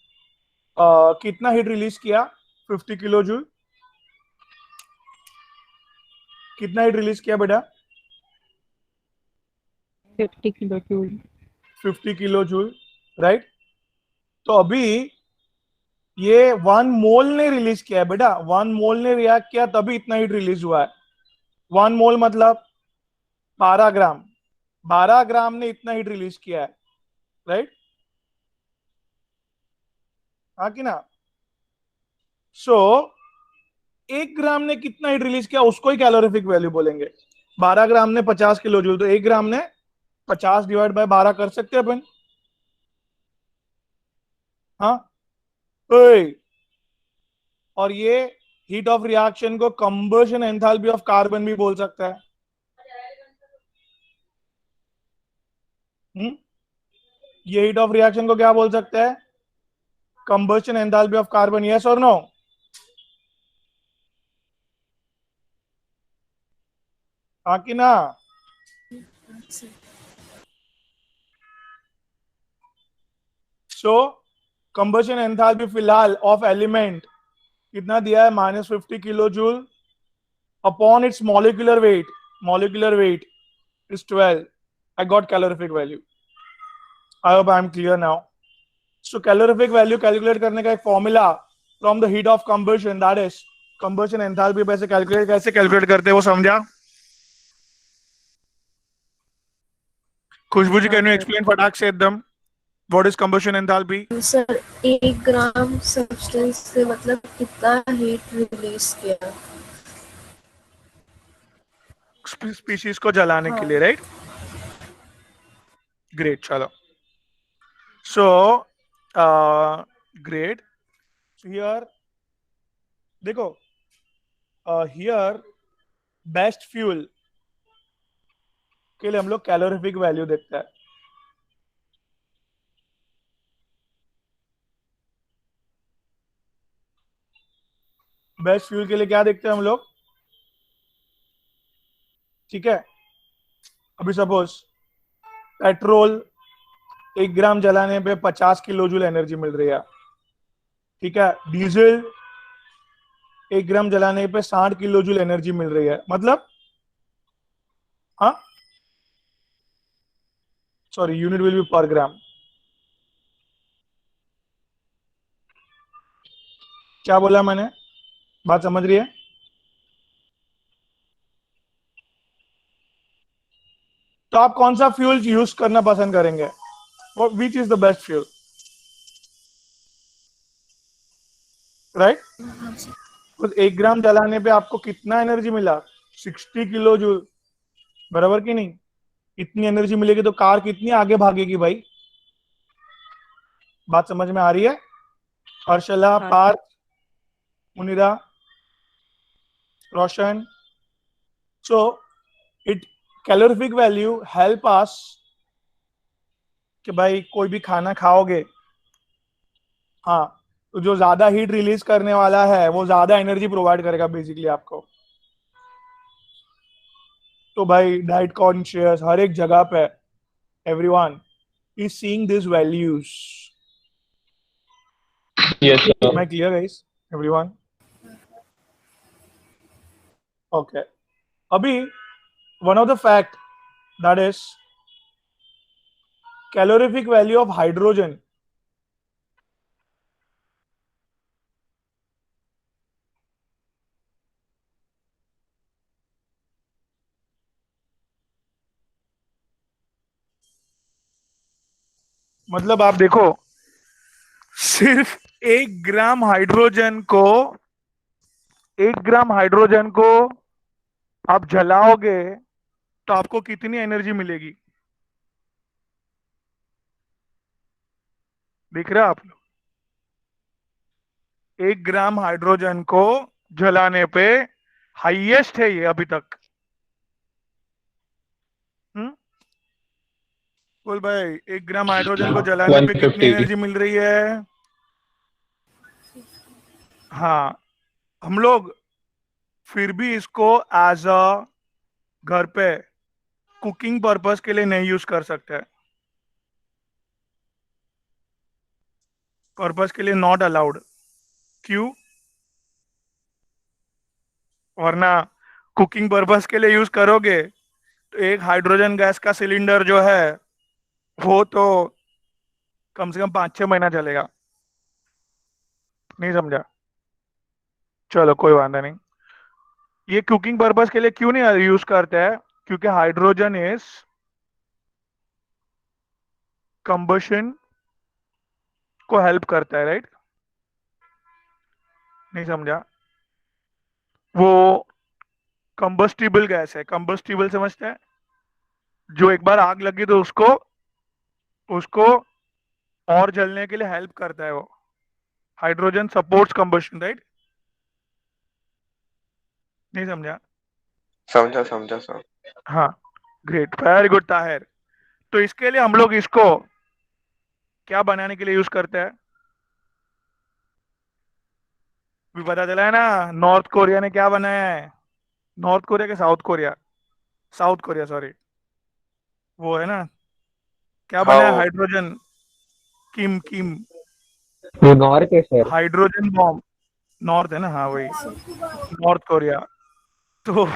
कितना हीट रिलीज किया, 50 किलो जूल। कितना हीट रिलीज किया बेटा? 50 kilojoules. 50 kilo joule, right? तो अभी ये 1 मोल ने रिलीज किया है बेटा, 1 मोल ने रिएक्ट किया तभी इतना हीट रिलीज हुआ है। 1 मोल मतलब 12 ग्राम, 12 ग्राम ने इतना हीट रिलीज किया है, राइट? हाँ कि ना? सो 1 ग्राम ने कितना हीट रिलीज किया उसको ही कैलोरीफिक वैल्यू बोलेंगे। 12 ग्राम ने 50 किलो जूल, तो 1 ग्राम ने 50 डिवाइड बाय 12 कर सकते हैं अपन। हाँ ओए। और ये हीट ऑफ रिएक्शन को कंबशन एंथैल्पी ऑफ कार्बन भी बोल सकता है। ये हीट ऑफ रिएक्शन को क्या बोल सकते हैं? Combustion enthalpy of carbon, yes और नो? हाँ कि ना? सो कंबशन एंथैल्पी फिलहाल ऑफ एलिमेंट कितना दिया है? -50 kilo joule upon its molecular weight is 12. I got calorific value. I hope I am clear now. So calorific value calculate करने का एक formula from the heat of combustion, that is combustion enthalpy, कैसे calculate करते हैं वो समझा? खुशबू जी, can you explain फटाक से एकदम? What is combustion enthalpy? Sir 1 gram substance से मतलब कितना हीट रिलीज किया? स्पीशीज को जलाने के लिए, राइट? ग्रेट, चलो. So great. हियर देखो, हियर बेस्ट फ्यूल के लिए हम लोग कैलोरीफिक वैल्यू देखते हैं. बेस्ट फ्यूल के लिए क्या देखते हैं हम लोग? ठीक है, अभी सपोज पेट्रोल 1 ग्राम जलाने पे 50 किलो जूल एनर्जी मिल रही है. ठीक है, डीजल 1 ग्राम जलाने पे 60 किलो जूल एनर्जी मिल रही है. मतलब हाँ, सॉरी, यूनिट विल बी पर ग्राम. क्या बोला मैंने? बात समझ रही है? तो आप कौन सा फ्यूल यूज करना पसंद करेंगे? Which is the best fuel, right? तो 1 ग्राम जलाने पे आपको कितना एनर्जी मिला? 60 किलो जूल, बराबर कि नहीं? इतनी एनर्जी मिलेगी तो कार कितनी आगे भागेगी भाई? बात समझ में आ रही है? Harshala, Parth, Munira, Roshan. So it calorific value help us कि भाई कोई भी खाना खाओगे, हाँ, तो जो ज्यादा हीट रिलीज करने वाला है वो ज्यादा एनर्जी प्रोवाइड करेगा बेसिकली आपको. तो भाई डाइट कॉन्शियस हर एक जगह पे everyone is seeing this values. Yes, sir. Am I clear, guys? Everyone? Okay. Abhi, one of the fact that is calorific value of hydrogen. मतलब आप देखो, सिर्फ 1 ग्राम हाइड्रोजन को 1 ग्राम हाइड्रोजन को आप जलाओगे तो आपको कितनी एनर्जी मिलेगी? देख रहे हो आप लोग? 1 ग्राम हाइड्रोजन को जलाने पे हाईएस्ट है ये अभी तक. बोल भाई, 1 ग्राम हाइड्रोजन को जलाने पे कितनी 150. एनर्जी मिल रही है? हाँ, हम लोग फिर भी इसको एज अ घर पे कुकिंग पर्पस के लिए नहीं यूज कर सकते. पर्पस के लिए नॉट अलाउड. क्यों? वरना कुकिंग पर्पस के लिए यूज करोगे तो एक हाइड्रोजन गैस का सिलेंडर जो है वो तो कम से कम 5-6 महीना चलेगा. नहीं समझा? चलो कोई वादा नहीं. ये कुकिंग पर्पस के लिए क्यों नहीं यूज करते हैं? क्योंकि हाइड्रोजन इज कंबशन को हेल्प करता है, राइट? नहीं समझा? वो कंबस्टिबल गैस है. कंबस्टिबल समझते हैं? जो एक बार आग लगी तो उसको उसको और जलने के लिए हेल्प करता है वो. Hydrogen supports combustion, right? नहीं समझा? समझा समझा सर. हाँ, ग्रेट, वेरी गुड ताहिर. तो इसके लिए हम लोग इसको क्या बनाने के लिए यूज करते हैं? भी पता चला है ना, नॉर्थ कोरिया ने क्या बनाया है? नॉर्थ कोरिया के south Korea, south Korea sorry, वो है ना, क्या हाँ बनाया? वो हाइड्रोजन किम किम वो नॉर्थ है सर. Hydrogen bomb. नॉर्थ है ना, हाँ वही, नॉर्थ कोरिया. तो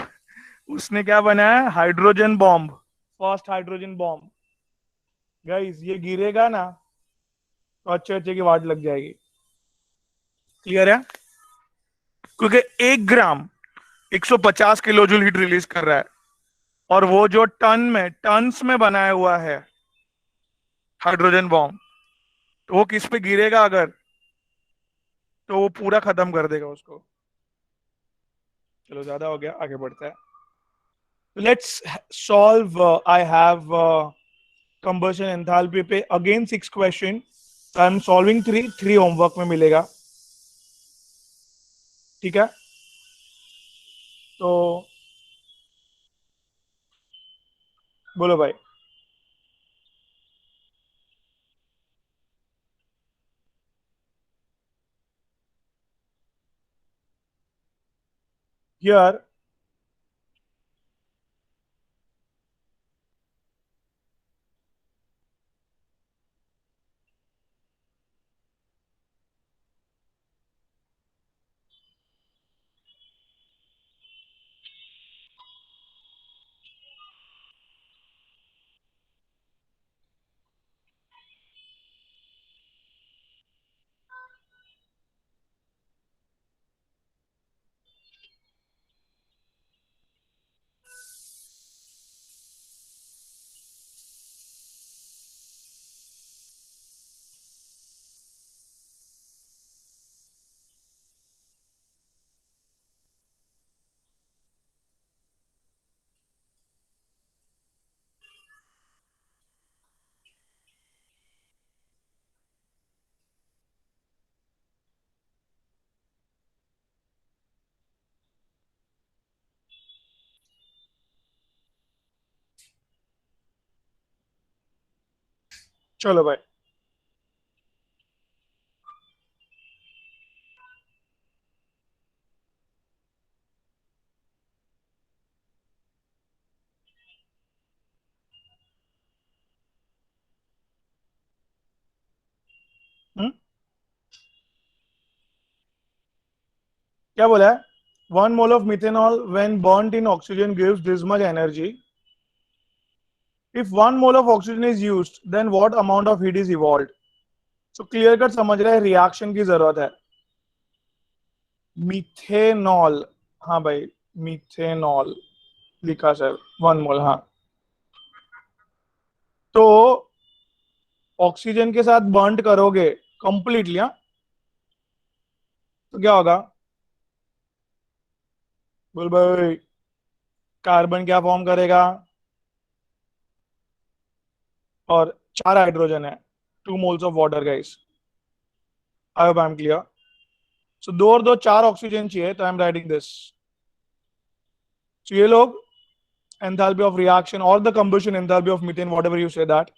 उसने क्या बनाया? Hydrogen bomb, first hydrogen bomb. Guys ये गिरेगा ना तो अच्छे अच्छे की वाट लग जाएगी. क्लियर है? क्योंकि 1 ग्राम 150 किलो जूल हीट रिलीज कर रहा है और वो जो टन्स में बनाया हुआ है हाइड्रोजन बॉम्ब, तो वो किस पे गिरेगा अगर, तो वो पूरा खत्म कर देगा उसको। चलो ज्यादा हो गया, आगे बढ़ता है। Let's solve. I have combustion enthalpy पे again 6 question. I am solving 3 homework में मिलेगा, ठीक है। तो बोलो भाई। Here, चलो भाई। हम्म? क्या बोला है? 1 mole of methanol when burnt in oxygen gives this much energy. If 1 mole of oxygen is used, then what amount of heat is evolved? So clear cut समझ रहे हैं, रिएक्शन की जरूरत है। मिथेनॉल, हाँ भाई, मिथेनॉल लिखा सर, 1 mole, हाँ। तो ऑक्सीजन के साथ बर्न करोगे कंप्लीटली, हाँ, तो क्या होगा? बोल भाई। कार्बन क्या फॉर्म करेगा? और 4 हाइड्रोजन है, 2 moles of water guys. I hope I am clear. So दो और दो 4 ऑक्सीजन चाहिए, तो I am writing this. So ये लोग enthalpy of reaction or the combustion enthalpy of methane, whatever you say, that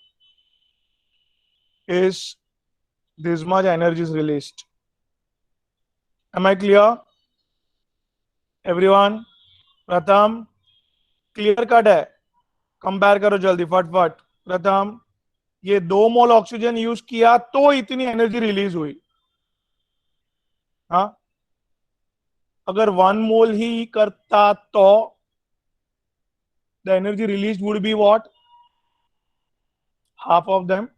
is this much energy is released. Am I clear, everyone? प्रथम, clear cut है? Compare करो जल्दी फटफट। प्रथम, ये 2 मोल oxygen use किया तो इतनी एनर्जी रिलीज हुई, हाँ। अगर 1 मोल ही करता तो the energy release would be what? Half of them.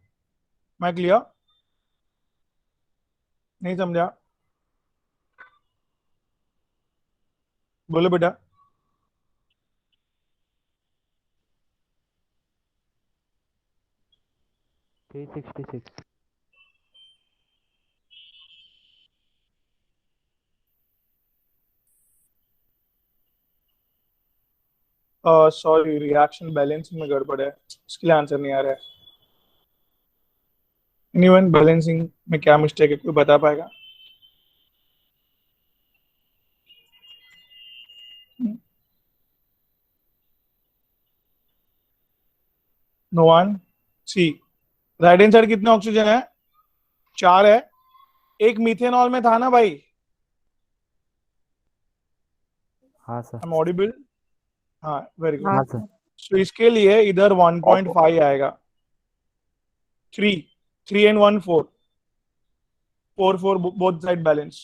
मैं क्लियर? नहीं समझा? बोलो बेटा। 366. सॉरी, रिएक्शन बैलेंसिंग में गड़बड़ है, इसके लिए आंसर नहीं आ रहा है। एनीवन, बैलेंसिंग में क्या मिस्टेक है, कोई बता पाएगा? No one. See, right hand side कितने ऑक्सीजन है? 4 है। एक मिथेनॉल में था ना भाई? हाँ सर. I am audible? हाँ, वेरी गुड। हाँ सर. सो इसके लिए इधर 1.5 आएगा। 3, 3 and 1 4, 4 4 बोथ साइड बैलेंस।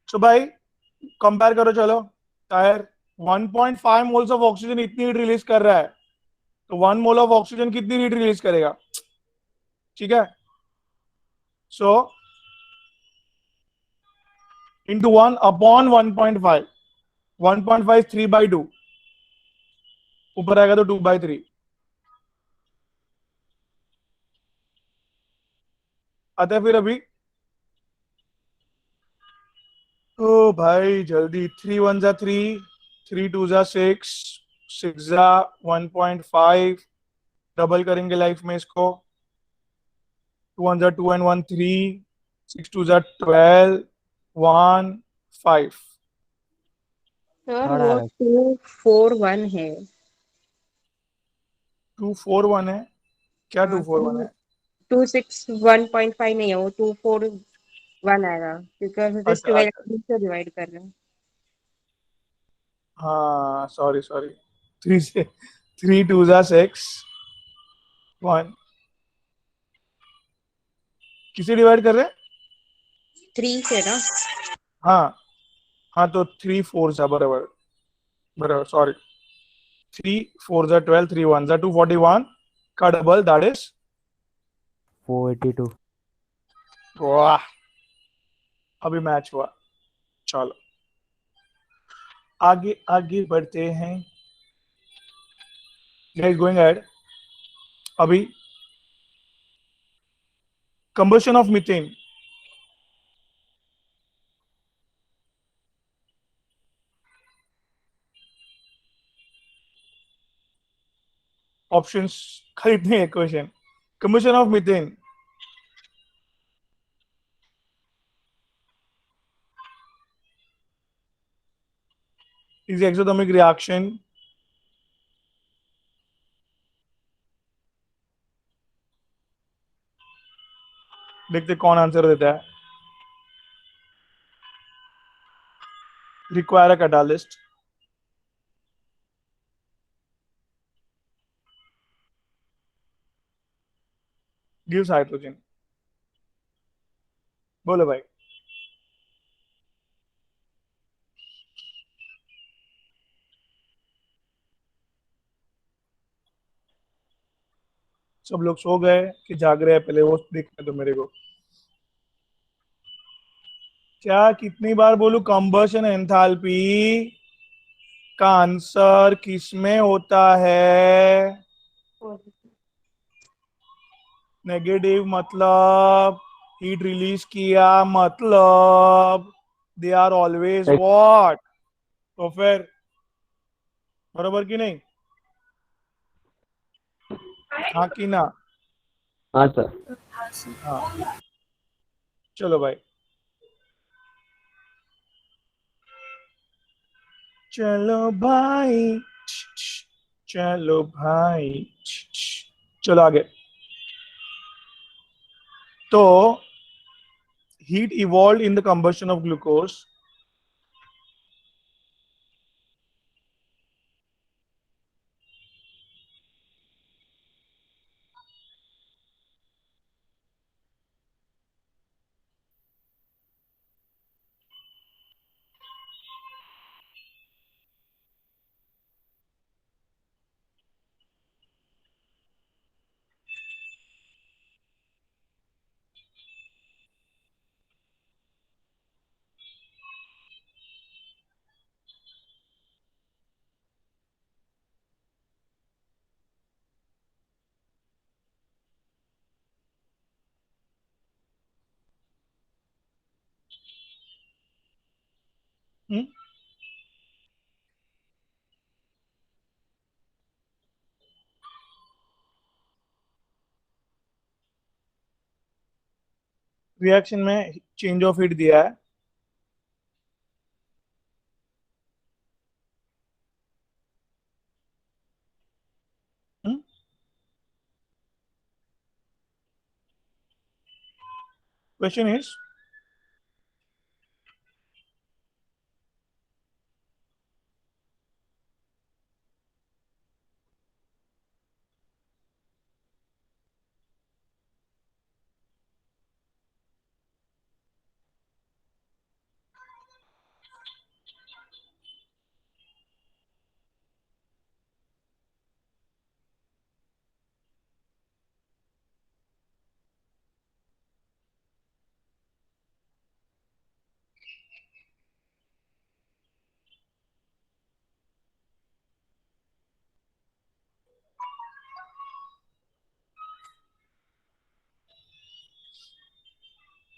सो भाई कंपेयर करो, चलो। टायर 1.5 मोल्स ऑफ ऑक्सीजन इतनी हीट रिलीज कर रहा है, तो 1 मोल ऑफ ऑक्सीजन कितनी हीट रिलीज करेगा? ठीक है। सो इंटू 1 अपॉन 1.5, 1.5 3/2, ऊपर आएगा तो 2/3। आता है फिर अभी। ओ भाई जल्दी, 3 1 जा 3, 3 2 जा 6, 6 जा 1.5, डबल करेंगे लाइफ में इसको। 2 1 जा 2 एंड 1 3, 6 2 जा 12, 1 5। सर थर्ड वो आएगा। 241 है। 2 4 1 है क्या? हाँ 2 4 1 है? 261.5 नहीं है, वो 241 आएगा क्योंकि इट इज अच्छा 12 अच्छा, से डिवाइड कर रहे हैं। हाँ सॉरी सॉरी। 3 से 3 2 जा 6, 1। किसे डिवाइड कर रहे हैं? 3 से ना। हाँ हाँ, तो 3 4 जा बराबर, बराबर सॉरी। 3 4 जा 12, 3 1 जा 241 का डबल, दैट इज 482। वाह, अभी मैच हुआ। चलो आगे आगे बढ़ते हैं। Guys going ahead. अभी कंबशन ऑफ मीथेन। ऑप्शंस खरीदने हैं question. Combustion of methane is the exothermic reaction देखते कौन आंसर देता है। Require a catalyst, gives hydrogen. बोलो भाई। सब लोग सो गए कि जाग रहे हैं? पहले वो देखने दो मेरे को। क्या कितनी बार बोलूं? कंबशन एंथैल्पी का आंसर किसमें होता है? नेगेटिव मतलब हीट रिलीज किया, मतलब दे आर ऑलवेज व्हाट? तो फिर बराबर की नहीं? हाँ कि ना? हाँ सर। हाँ सर। हाँ, चलो भाई। चलो भाई, चलो भाई, चलो आगे। तो heat evolved in the combustion of glucose. Reaction में चेंज ऑफ हीट दिया है। क्वेश्चन इज,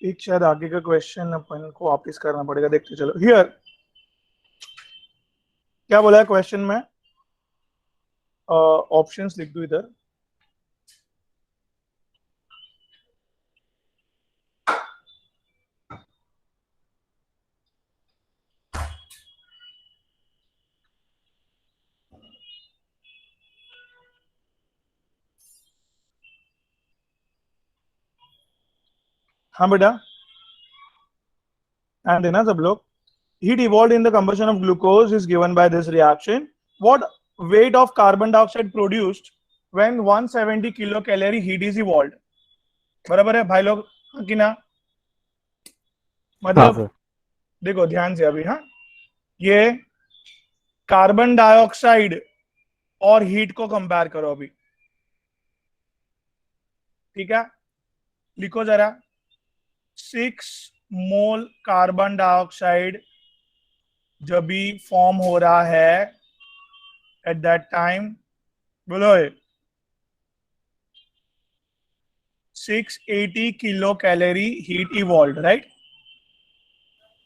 एक शायद आगे का क्वेश्चन अपन को वापस करना पड़ेगा, देखते चलो। हियर क्या बोला है क्वेश्चन में? ऑप्शंस लिख दो इधर। हाँ बेटा, ध्यान देना सब लोग। Heat evolved in the combustion of glucose is given by this reaction. What weight of carbon dioxide produced when 170 kilocalorie heat is evolved? बराबर है भाई लोग, हाँ कि ना? हाँ मतलब सर। देखो ध्यान से अभी, हाँ, ये कार्बन डाइऑक्साइड और हीट को कंपेयर करो अभी, ठीक है? लिखो जरा, 6 मोल कार्बन डाइऑक्साइड जब भी फॉर्म हो रहा है एट दैट टाइम, बोलो 680 kilo calorie heat evolve, right?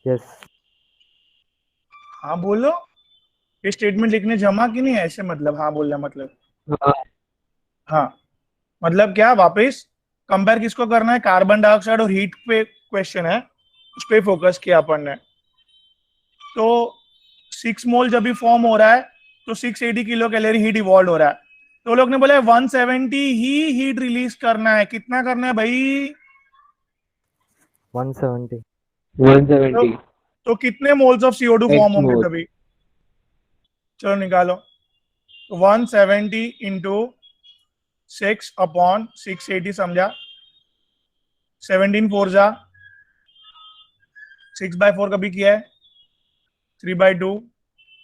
Yes. हाँ बोलो, ये स्टेटमेंट लिखने जमा कि नहीं ऐसे, मतलब हाँ बोलना मतलब हाँ हाँ, मतलब क्या? वापस कंपेयर किसको करना है? कार्बन डाइऑक्साइड और हीट पे क्वेश्चन है, उस पे फोकस किया अपन ने। तो 6 मोल जब भी फॉर्म हो रहा है तो 680 किलो कैलोरी हीट इवॉल्व हो रहा है, तो लोग ने बोला 170 ही हीट रिलीज करना है। कितना करना है भाई? 170। 170 तो कितने moles of CO2 form X होंगे मोल तभी? चलो निकालो। 170 इंटू 6 अपॉन 680, समझा? 17 4 जा 6/4 कभी किया है? 3/2,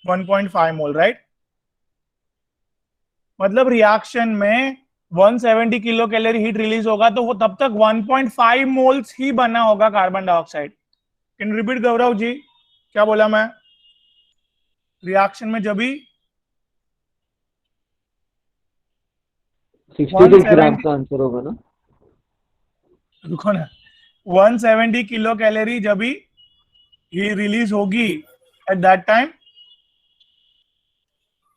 1.5 मोल, राइट? मतलब रिएक्शन में 170 किलो कैलोरी हीट रिलीज होगा तो वो तब तक 1.5 मोल्स ही बना होगा carbon dioxide. Can repeat Gaurav ji, क्या बोला मैं? रिएक्शन में जब भी 66 ग्राम 170, का आंसर होगा ना? रुको ना, 170 किलो कैलोरी जब भी ही रिलीज होगी एट दैट टाइम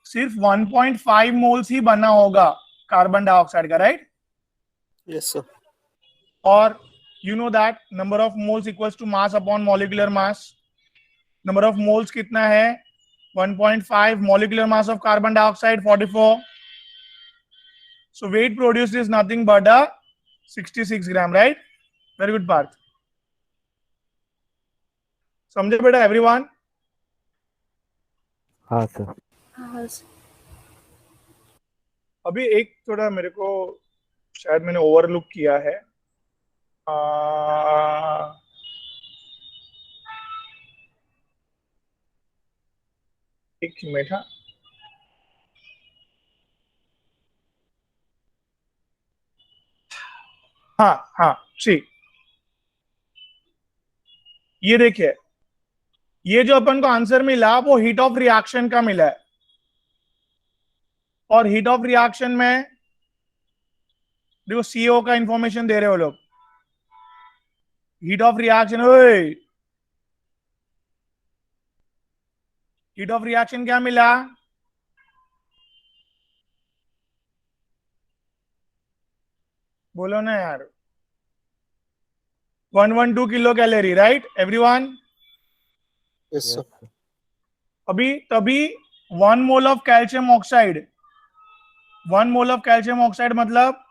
सिर्फ 1.5 मोल्स ही बना होगा कार्बन डाइऑक्साइड का, राइट? Yes sir. और you know that number of moles equals to mass upon molecular mass. Number of moles कितना है? 1.5, molecular mass of carbon dioxide 44, so weight produced is nothing but a 66 gram, right? Very good part. समझे बेटा everyone? हाँ sir. हाँ अभी एक थोड़ा मेरे को शायद मैंने ओवरलुक किया है। एक मिनट, हाँ हाँ सी, ये देखिए, ये जो अपन को आंसर मिला वो हीट ऑफ रिएक्शन का मिला है, और हीट ऑफ रिएक्शन में देखो सीओ का इंफॉर्मेशन दे रहे हो लोग। Heat of reaction, heat of reaction क्या मिला? बोलो ना यार, 112 kilo calorie, right everyone? Yes yes sir. Sir. अभी तभी 1 mole of calcium oxide, 1 mole of calcium oxide मतलब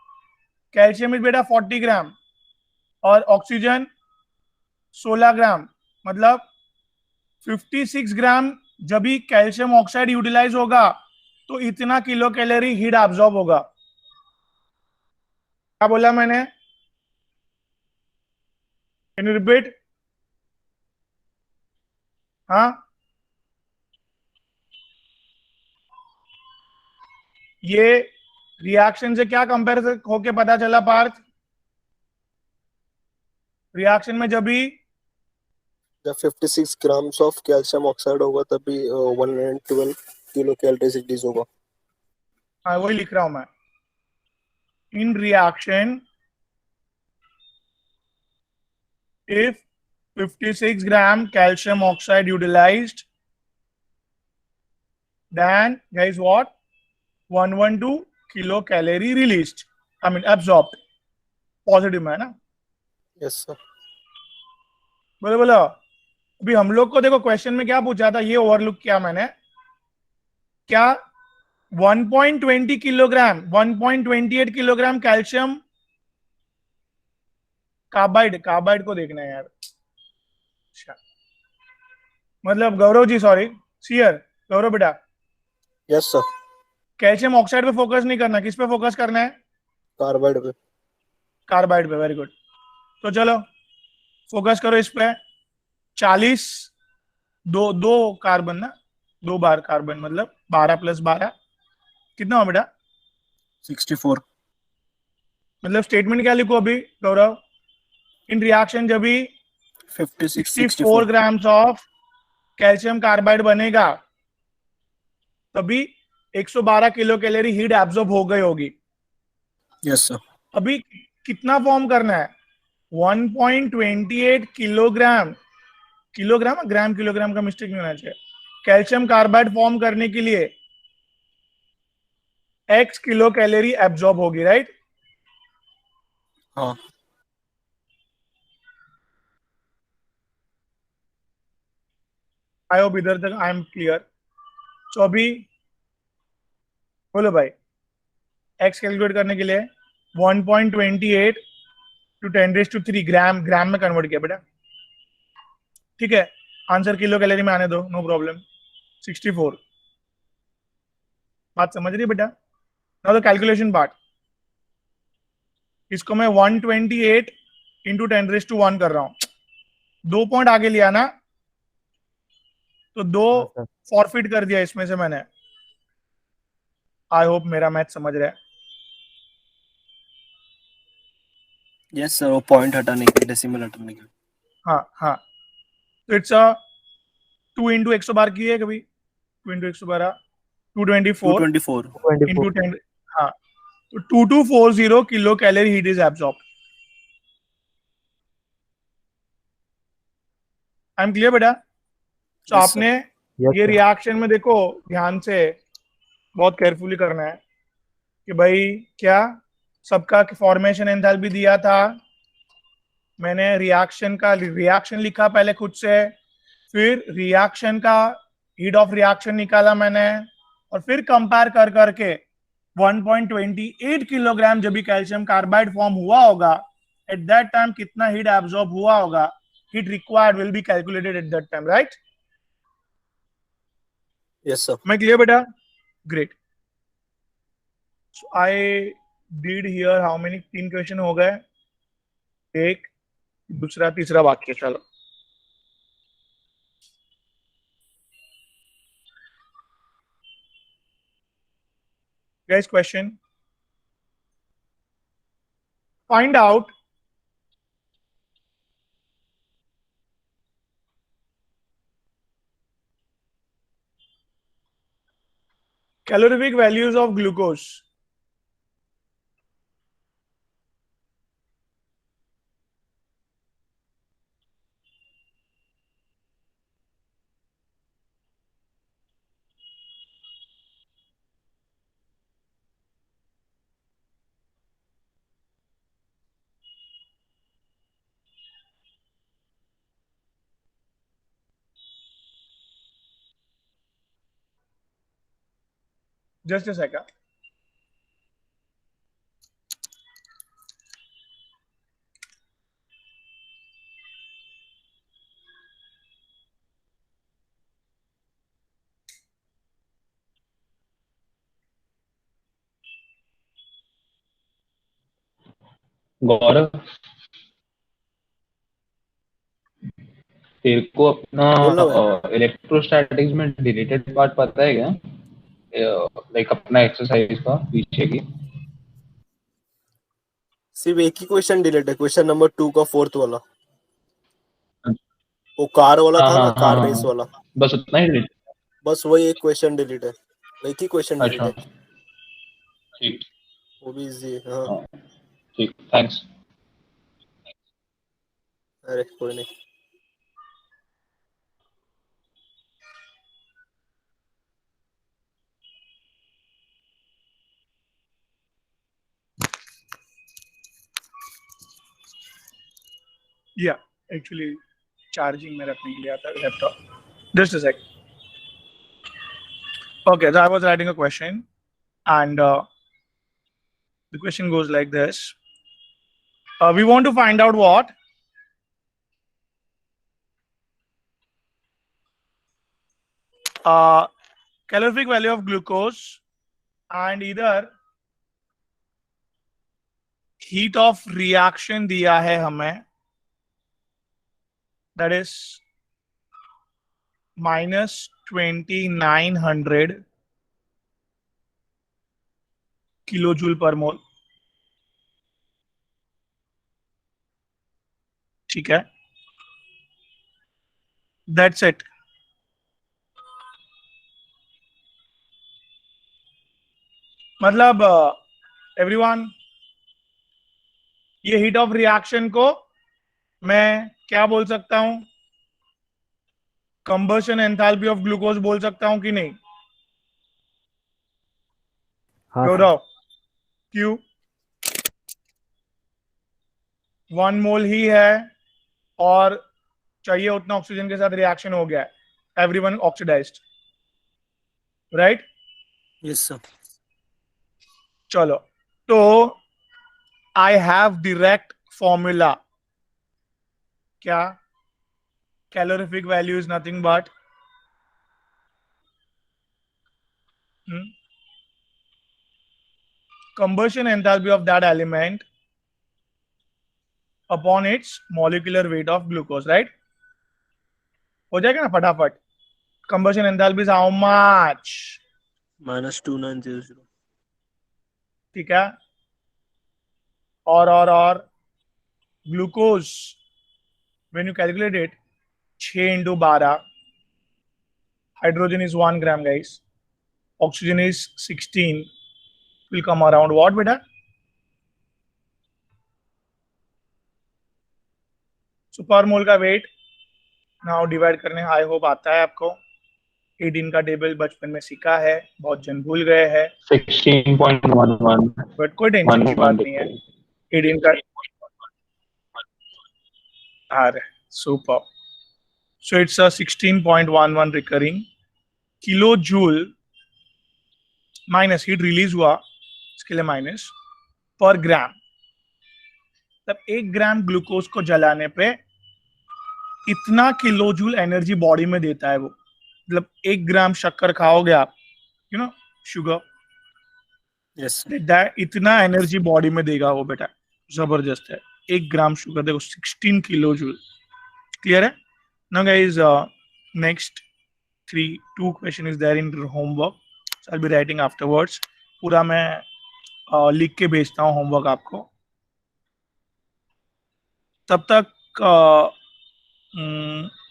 कैल्शियम इज बेटा 40 ग्राम और ऑक्सीजन 16 ग्राम, मतलब 56 ग्राम जब भी कैल्शियम ऑक्साइड यूटिलाइज होगा तो इतना किलो कैलोरी हीट एब्जॉर्ब होगा। क्या बोला मैंने? Can you repeat? हाँ, ये रिएक्शन से क्या कंपेयर होके पता चला पार्थ? रिएक्शन में जब भी जब 56 ग्राम्स ऑफ कैल्शियम ऑक्साइड होगा तभी 112 किलो कैलोरीज रिलीज होगा। हाँ वही लिख रहा हूं मैं। इन reaction if 56 gram calcium oxide utilized, then guys what? 112 kilocalorie released. I mean absorbed. Positive में है ना? Yes sir. बोलो बोलो. अभी हम लोग को देखो क्वेश्चन में क्या पूछा था, ये ओवरलुक किया मैंने. क्या 1.20 किलोग्राम 1.28 किलोग्राम कैल्शियम कार्बाइड को देखना है यार. अच्छा, मतलब गौरव जी, सॉरी सियर, गौरव बेटा, यस सर. कैल्शियम ऑक्साइड पे फोकस नहीं करना, किस पे फोकस करना है? कार्बाइड पे. कार्बाइड पे. Very good. तो चलो फोकस करो इस पे. 40 दो कार्बन ना, 2 बार कार्बन, मतलब 12 + 12 कितना हुआ बेटा? 64. मतलब स्टेटमेंट क्या लिखो अभी गौरव? इन रिएक्शन जब भी 64 ग्राम्स ऑफ कैल्शियम कार्बाइड बनेगा तभी 112 किलो कैलोरी हीट एब्जॉर्ब हो गई होगी. Yes sir. अभी कितना फॉर्म करना है? 1.28 किलोग्राम ग्राम किलोग्राम का मिस्टेक नहीं होना चाहिए. कैल्शियम कार्बाइड फॉर्म करने के लिए x किलो कैलोरी एब्जॉर्ब होगी, राइट? हाँ. आई होप इधर तक आई एम क्लियर. तो अभी बोलो भाई, x कैलकुलेट करने के लिए 1.28 × 10⁻³ ग्राम में कन्वर्ट किया बेटा. ठीक है, आंसर किलो कैलोरी में आने दो, नो प्रॉब्लम. 64. बात समझ रही बेटा? Now the calculation part. इसको मैं 128 × 10⁻1 कर रहा हूं. 2 पॉइंट आगे लिया ना, तो 2 हाँ सर. फॉरफिट कर दिया इसमें से मैंने. आई होप मेरा मैथ समझ रहा है. Yes sir. वो पॉइंट हटाने के, डेसिमल हटाने के. हाँ. तो इट्स अ 2 × 100 बार की है कभी? 2 × 112 224 224. into 10. हाँ, तो 2240 kilo calorie heat is absorb. I am clear बेटा? तो Yes, आपने Yes, ये sir. रिएक्शन में देखो ध्यान से, बहुत केयरफुली करना है कि भाई क्या सबका फॉर्मेशन एंथैल्पी दिया था. मैंने रिएक्शन लिखा पहले खुद से, फिर रिएक्शन का हीट ऑफ रिएक्शन निकाला मैंने, और फिर कंपेयर कर करके 1.28 किलोग्राम जब भी कैल्शियम कार्बाइड फॉर्म हुआ होगा, एट दैट टाइम कितना हीट एब्जॉर्ब हुआ होगा, heat required will be calculated at that time, right? Yes sir. मैं क्लियर बेटा? Great. So I did here how many? 3 question हो गए, एक दूसरा तीसरा बाकी है. चलो guys, question. Find out calorific values of glucose. Just a second. गौरव, तेरे को अपना बोलना भाई. इलेक्ट्रोस्टैटिक्स में डिलीटेड पार्ट पता है क्या? लाइक अपना एक्सरसाइज का पीछे की. सिर्फ एक ही क्वेश्चन डिलीट है, क्वेश्चन नंबर 2 का 4th वाला. वो कार वाला हाँ था ना, हाँ कार हाँ रेस हाँ, वाला. बस उतना ही डिलीट. बस वही एक क्वेश्चन डिलीट है, एक ही क्वेश्चन डिलीट अच्छा, है. ठीक. वो भी इजी है. हाँ. हाँ, ठीक, थैंक्स. अरे कोई नहीं. Yeah, actually charging में रखने के लिए आता है laptop. Just a sec. Okay, so I was writing a question, and the question goes like this. We want to find out what calorific value of glucose and either heat of reaction दिया है हमें, that is -2900 kilojoule पर मोल. ठीक है, that's it. मतलब everyone, ये heat of reaction को मैं क्या बोल सकता हूं? कंबशन एंथैल्पी ऑफ ग्लूकोज बोल सकता हूं कि नहीं? हाँ सर. गौरव, क्यों? 1 मोल ही है और चाहिए उतना ऑक्सीजन के साथ रिएक्शन हो गया है. Everyone oxidized, right? Yes sir. चलो, तो आई हैव डायरेक्ट फॉर्मूला. क्या? Calorific value is nothing but combustion enthalpy of that element upon its molecular weight of glucose, right? हो जाएगा ना फटाफट. combustion enthalpy is how much? -2900. ठीक है, और glucose when you calculate it 6 into 12, hydrogen is 1 gram guys, oxygen is 16, will come around what beta? So per mole का wait now divide करने, I hope आता है आपको. 18 का टेबल बचपन में सीखा है, बहुत जन भूल गए हैं, 16.11. बट कोई टेंशन की बात नहीं है. 18 का अरे super. So it's a 16.11 recurring kilo joule minus heat release हुआ, इसके लिए माइनस, पर ग्राम. तब 1 ग्राम ग्लूकोज को जलाने पे इतना किलो जूल एनर्जी बॉडी में देता है वो. मतलब 1 ग्राम शक्कर खाओगे आप, you know, sugar, Yes sir. That इतना एनर्जी बॉडी में देगा वो बेटा. जबरदस्त है. 1 ग्राम शुगर देखो 16 किलो जूल. क्लियर है? Now guys, next 2 question is there in homework. So I will be writing afterwards. पूरा मैं लिख के भेजता हूँ होमवर्क आपको. तब तक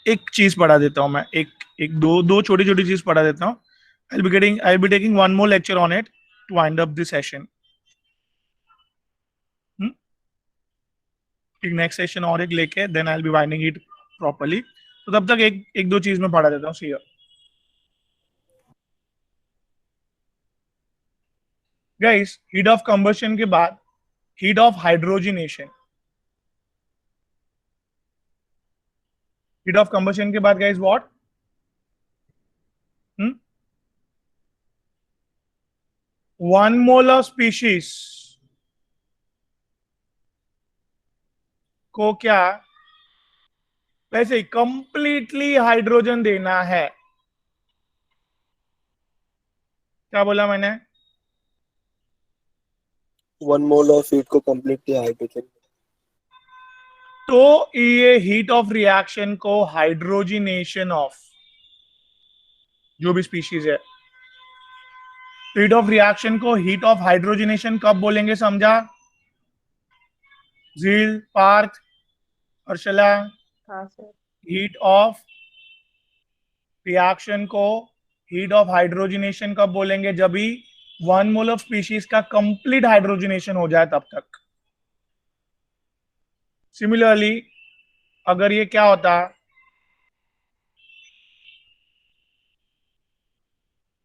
एक चीज पढ़ा देता हूँ मैं, एक दो छोटी छोटी चीज पढ़ा देता हूँ. आई will be taking 1 more lecture on it to wind up this session. एक नेक्स्ट सेशन और एक लेके then I will be winding it properly. तो तब तक एक दो चीज में पढ़ा देता हूँ. See guys, heat of combustion के बाद heat of hydrogenation. Heat of combustion के बाद guys what? 1 mole of species को क्या वैसे ही कंप्लीटली हाइड्रोजन देना है. क्या बोला मैंने? 1 mole of heat को completely hydrogen. तो ये हीट ऑफ रिएक्शन को हाइड्रोजिनेशन ऑफ जो भी स्पीशीज है, हीट ऑफ रिएक्शन को हीट ऑफ हाइड्रोजिनेशन कब बोलेंगे? समझा? झील, पार्थ, अर्शला, हाँ सर. हीट ऑफ रिएक्शन को हीट ऑफ हाइड्रोजिनेशन कब बोलेंगे? जब भी 1 मोल ऑफ स्पीशीज का कंप्लीट हाइड्रोजिनेशन हो जाए तब तक. सिमिलरली अगर ये क्या होता,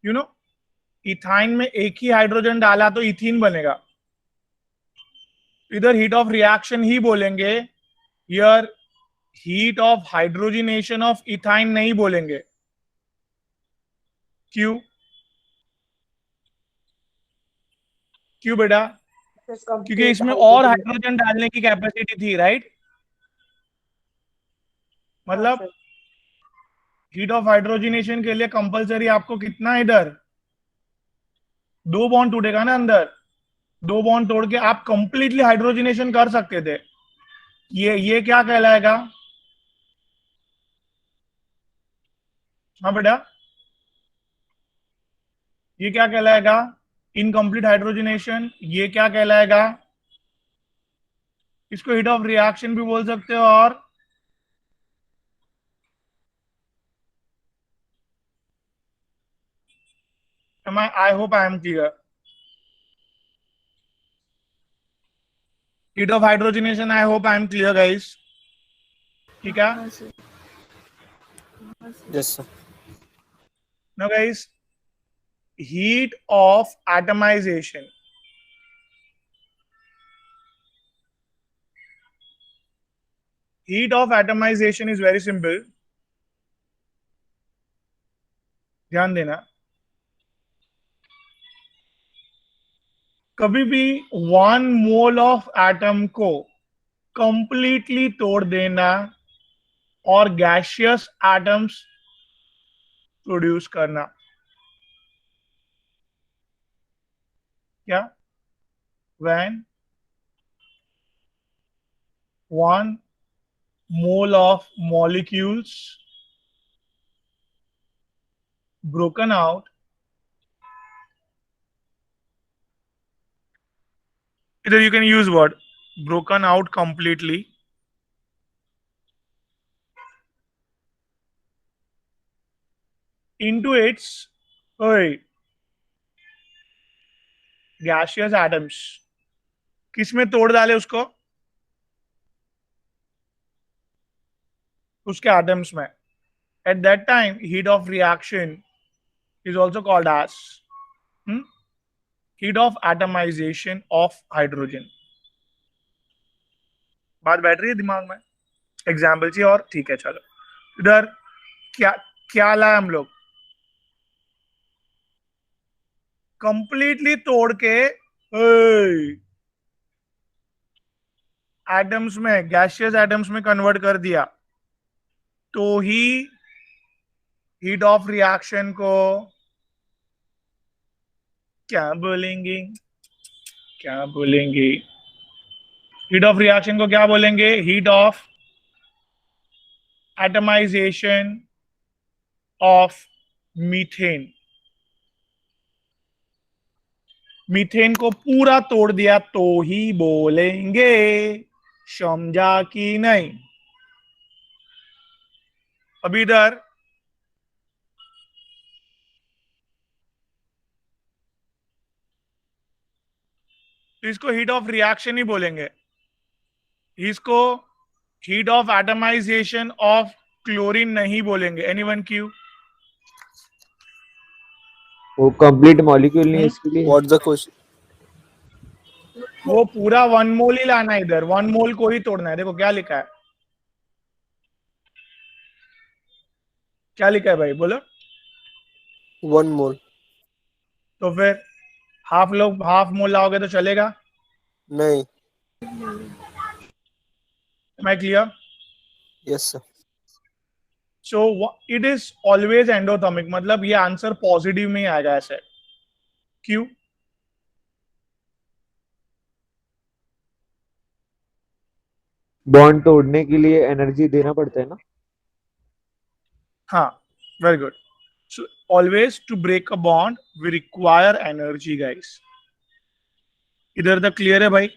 यू नो, इथाइन में एक ही हाइड्रोजन डाला तो इथीन बनेगा, इधर हीट ऑफ रिएक्शन ही बोलेंगे, यार heat of hydrogenation of ethyne नहीं बोलेंगे। क्यों? क्यों बेटा? क्योंकि इसमें और हाइड्रोजन डालने की कैपेसिटी थी, राइट? मतलब हीट ऑफ हाइड्रोजिनेशन के लिए कंपलसरी आपको कितना, इधर 2 बॉन्ड टूटेगा ना अंदर, 2 बॉन्ड तोड़ के आप कंप्लीटली हाइड्रोजिनेशन कर सकते थे। ये क्या कहलाएगा? हाँ बेटा, ये क्या कहलाएगा? Incomplete hydrogenation. ये क्या कहलाएगा? इसको हीट ऑफ रिएक्शन भी बोल सकते हो। और I hope I am clear. Heat of hydrogenation, I hope I am clear, guys. ठीक है? हाँ sir. Yes, sir. Now, guys, heat of atomization. Heat of atomization is very simple. ध्यान देना, कभी भी 1 मोल ऑफ एटम को completely तोड़ देना और गैसियस एटम्स प्रोड्यूस करना, क्या? When 1 mole of molecules broken out either you can use word broken out completely into its gaseous atoms, किसमें तोड़ डाले उसको? उसके एटम्स में। At that time heat of reaction is also called as heat of atomization of hydrogen। बात बैठ रही है दिमाग में? एग्जाम्पल चाहिए और? ठीक है, चलो इधर क्या क्या लाए हम लोग? कंप्लीटली तोड़ के एटम्स में, गैसियस एटम्स में कन्वर्ट कर दिया, तो ही हीट ऑफ रिएक्शन को क्या बोलेंगे? क्या बोलेंगे? हीट ऑफ रिएक्शन को क्या बोलेंगे? Heat of atomization of methane. Methane को पूरा तोड़ दिया तो ही बोलेंगे, समझा कि नहीं? अभी इधर तो इसको हीट ऑफ रिएक्शन ही बोलेंगे, इसको heat of atomization of chlorine नहीं बोलेंगे। एनीवन? क्यों? वो कंप्लीट मॉलिक्यूल नहीं है इसके लिए। What's the question? वो पूरा 1 मोल ही लाना है, इधर 1 मोल को ही तोड़ना है। देखो क्या लिखा है, क्या लिखा है भाई, बोलो। 1 mole. तो फिर हाफ मोल लाओगे तो चलेगा? नहीं. Am I clear? Yes, sir. So it is always endothermic, मतलब ये आंसर पॉजिटिव में ही आएगा ऐसे। क्यों? बॉन्ड तोड़ने के लिए एनर्जी देना पड़ता है ना। हाँ, very good. So always to break a bond we require energy, guys. इधर तक क्लियर है भाई?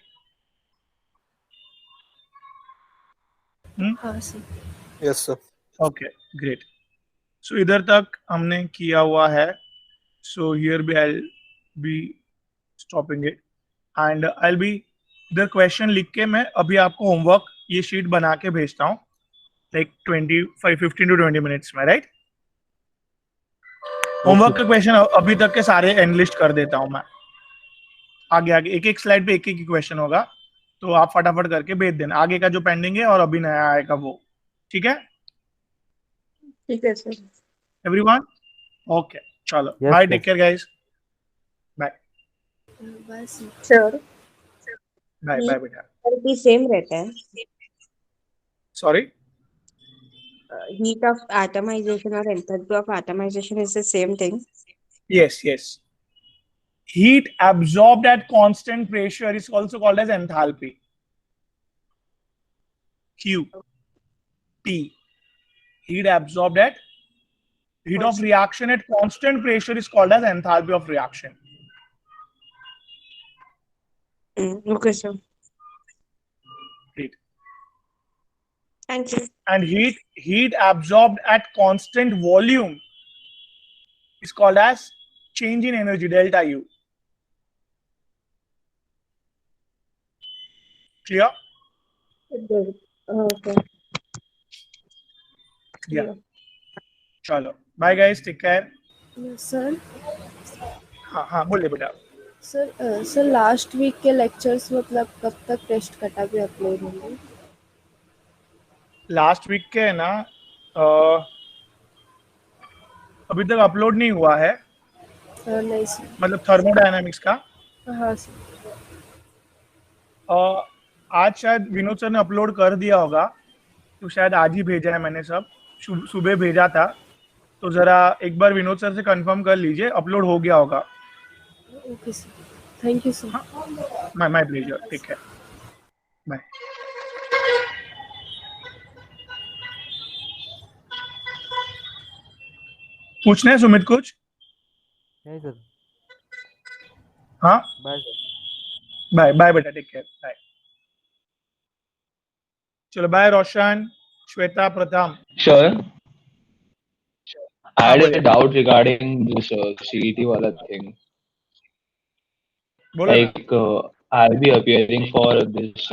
हाँ sir. Yes, sir. Okay, great. So इधर तक हमने किया हुआ है। So here be I be stopping it and I be इधर क्वेश्चन लिख के मैं अभी आपको होमवर्क ये शीट बना के भेजता हूँ। लाइक 15 to 20 मिनट्स में, राइट? होमवर्क के क्वेश्चन अभी तक के सारे एनलिस्ट कर देता हूं मैं। आगे आगे एक एक स्लाइड पे एक एक क्वेश्चन होगा, तो आप फटाफट करके भेज देना। आगे का जो पेंडिंग है और अभी नया आएगा वो, ठीक है? ठीक है सर। एवरीवन ओके, चलो Yes, bye, sir. Take care guys, bye बस सर बाय बाय बेटा। भी सेम रहता है, sorry, heat of atomization or enthalpy of atomization is the same thing. yes, heat absorbed at constant pressure is also called as enthalpy, Q T. Heat absorbed at heat of reaction at constant pressure is called as enthalpy of reaction. Okay sir, Great. thank you. And heat absorbed at constant volume is called as change in energy, delta U. Clear? Okay. Yeah. चलो bye guys, take care. Sir हाँ बोलिए बेटा। Sir last week के lectures मतलब कब तक test कटा पे अपलोड होंगे? लास्ट वीक के है ना, अभी तक अपलोड नहीं हुआ है, नहीं सर। मतलब थर्मोडायनामिक्स का। हाँ सर। आज शायद विनोद सर ने अपलोड कर दिया होगा, तो शायद आज ही भेजा है मैंने, सब सुबह भेजा था, तो जरा एक बार विनोद सर से कंफर्म कर लीजिए, अपलोड हो गया होगा। Okay sir, thank you sir. My pleasure, ठीक है, बाय। पूछना है सुमित कुछ? नहीं सर, हाँ बाय सर। बाय बाय बेटा, टेक केयर, बाय। चलो बाय रोशन, श्वेता, प्रथम। Sure. I had बोलिए। a doubt regarding this CET wala thing. बोलो ना। Like, I'll be appearing for this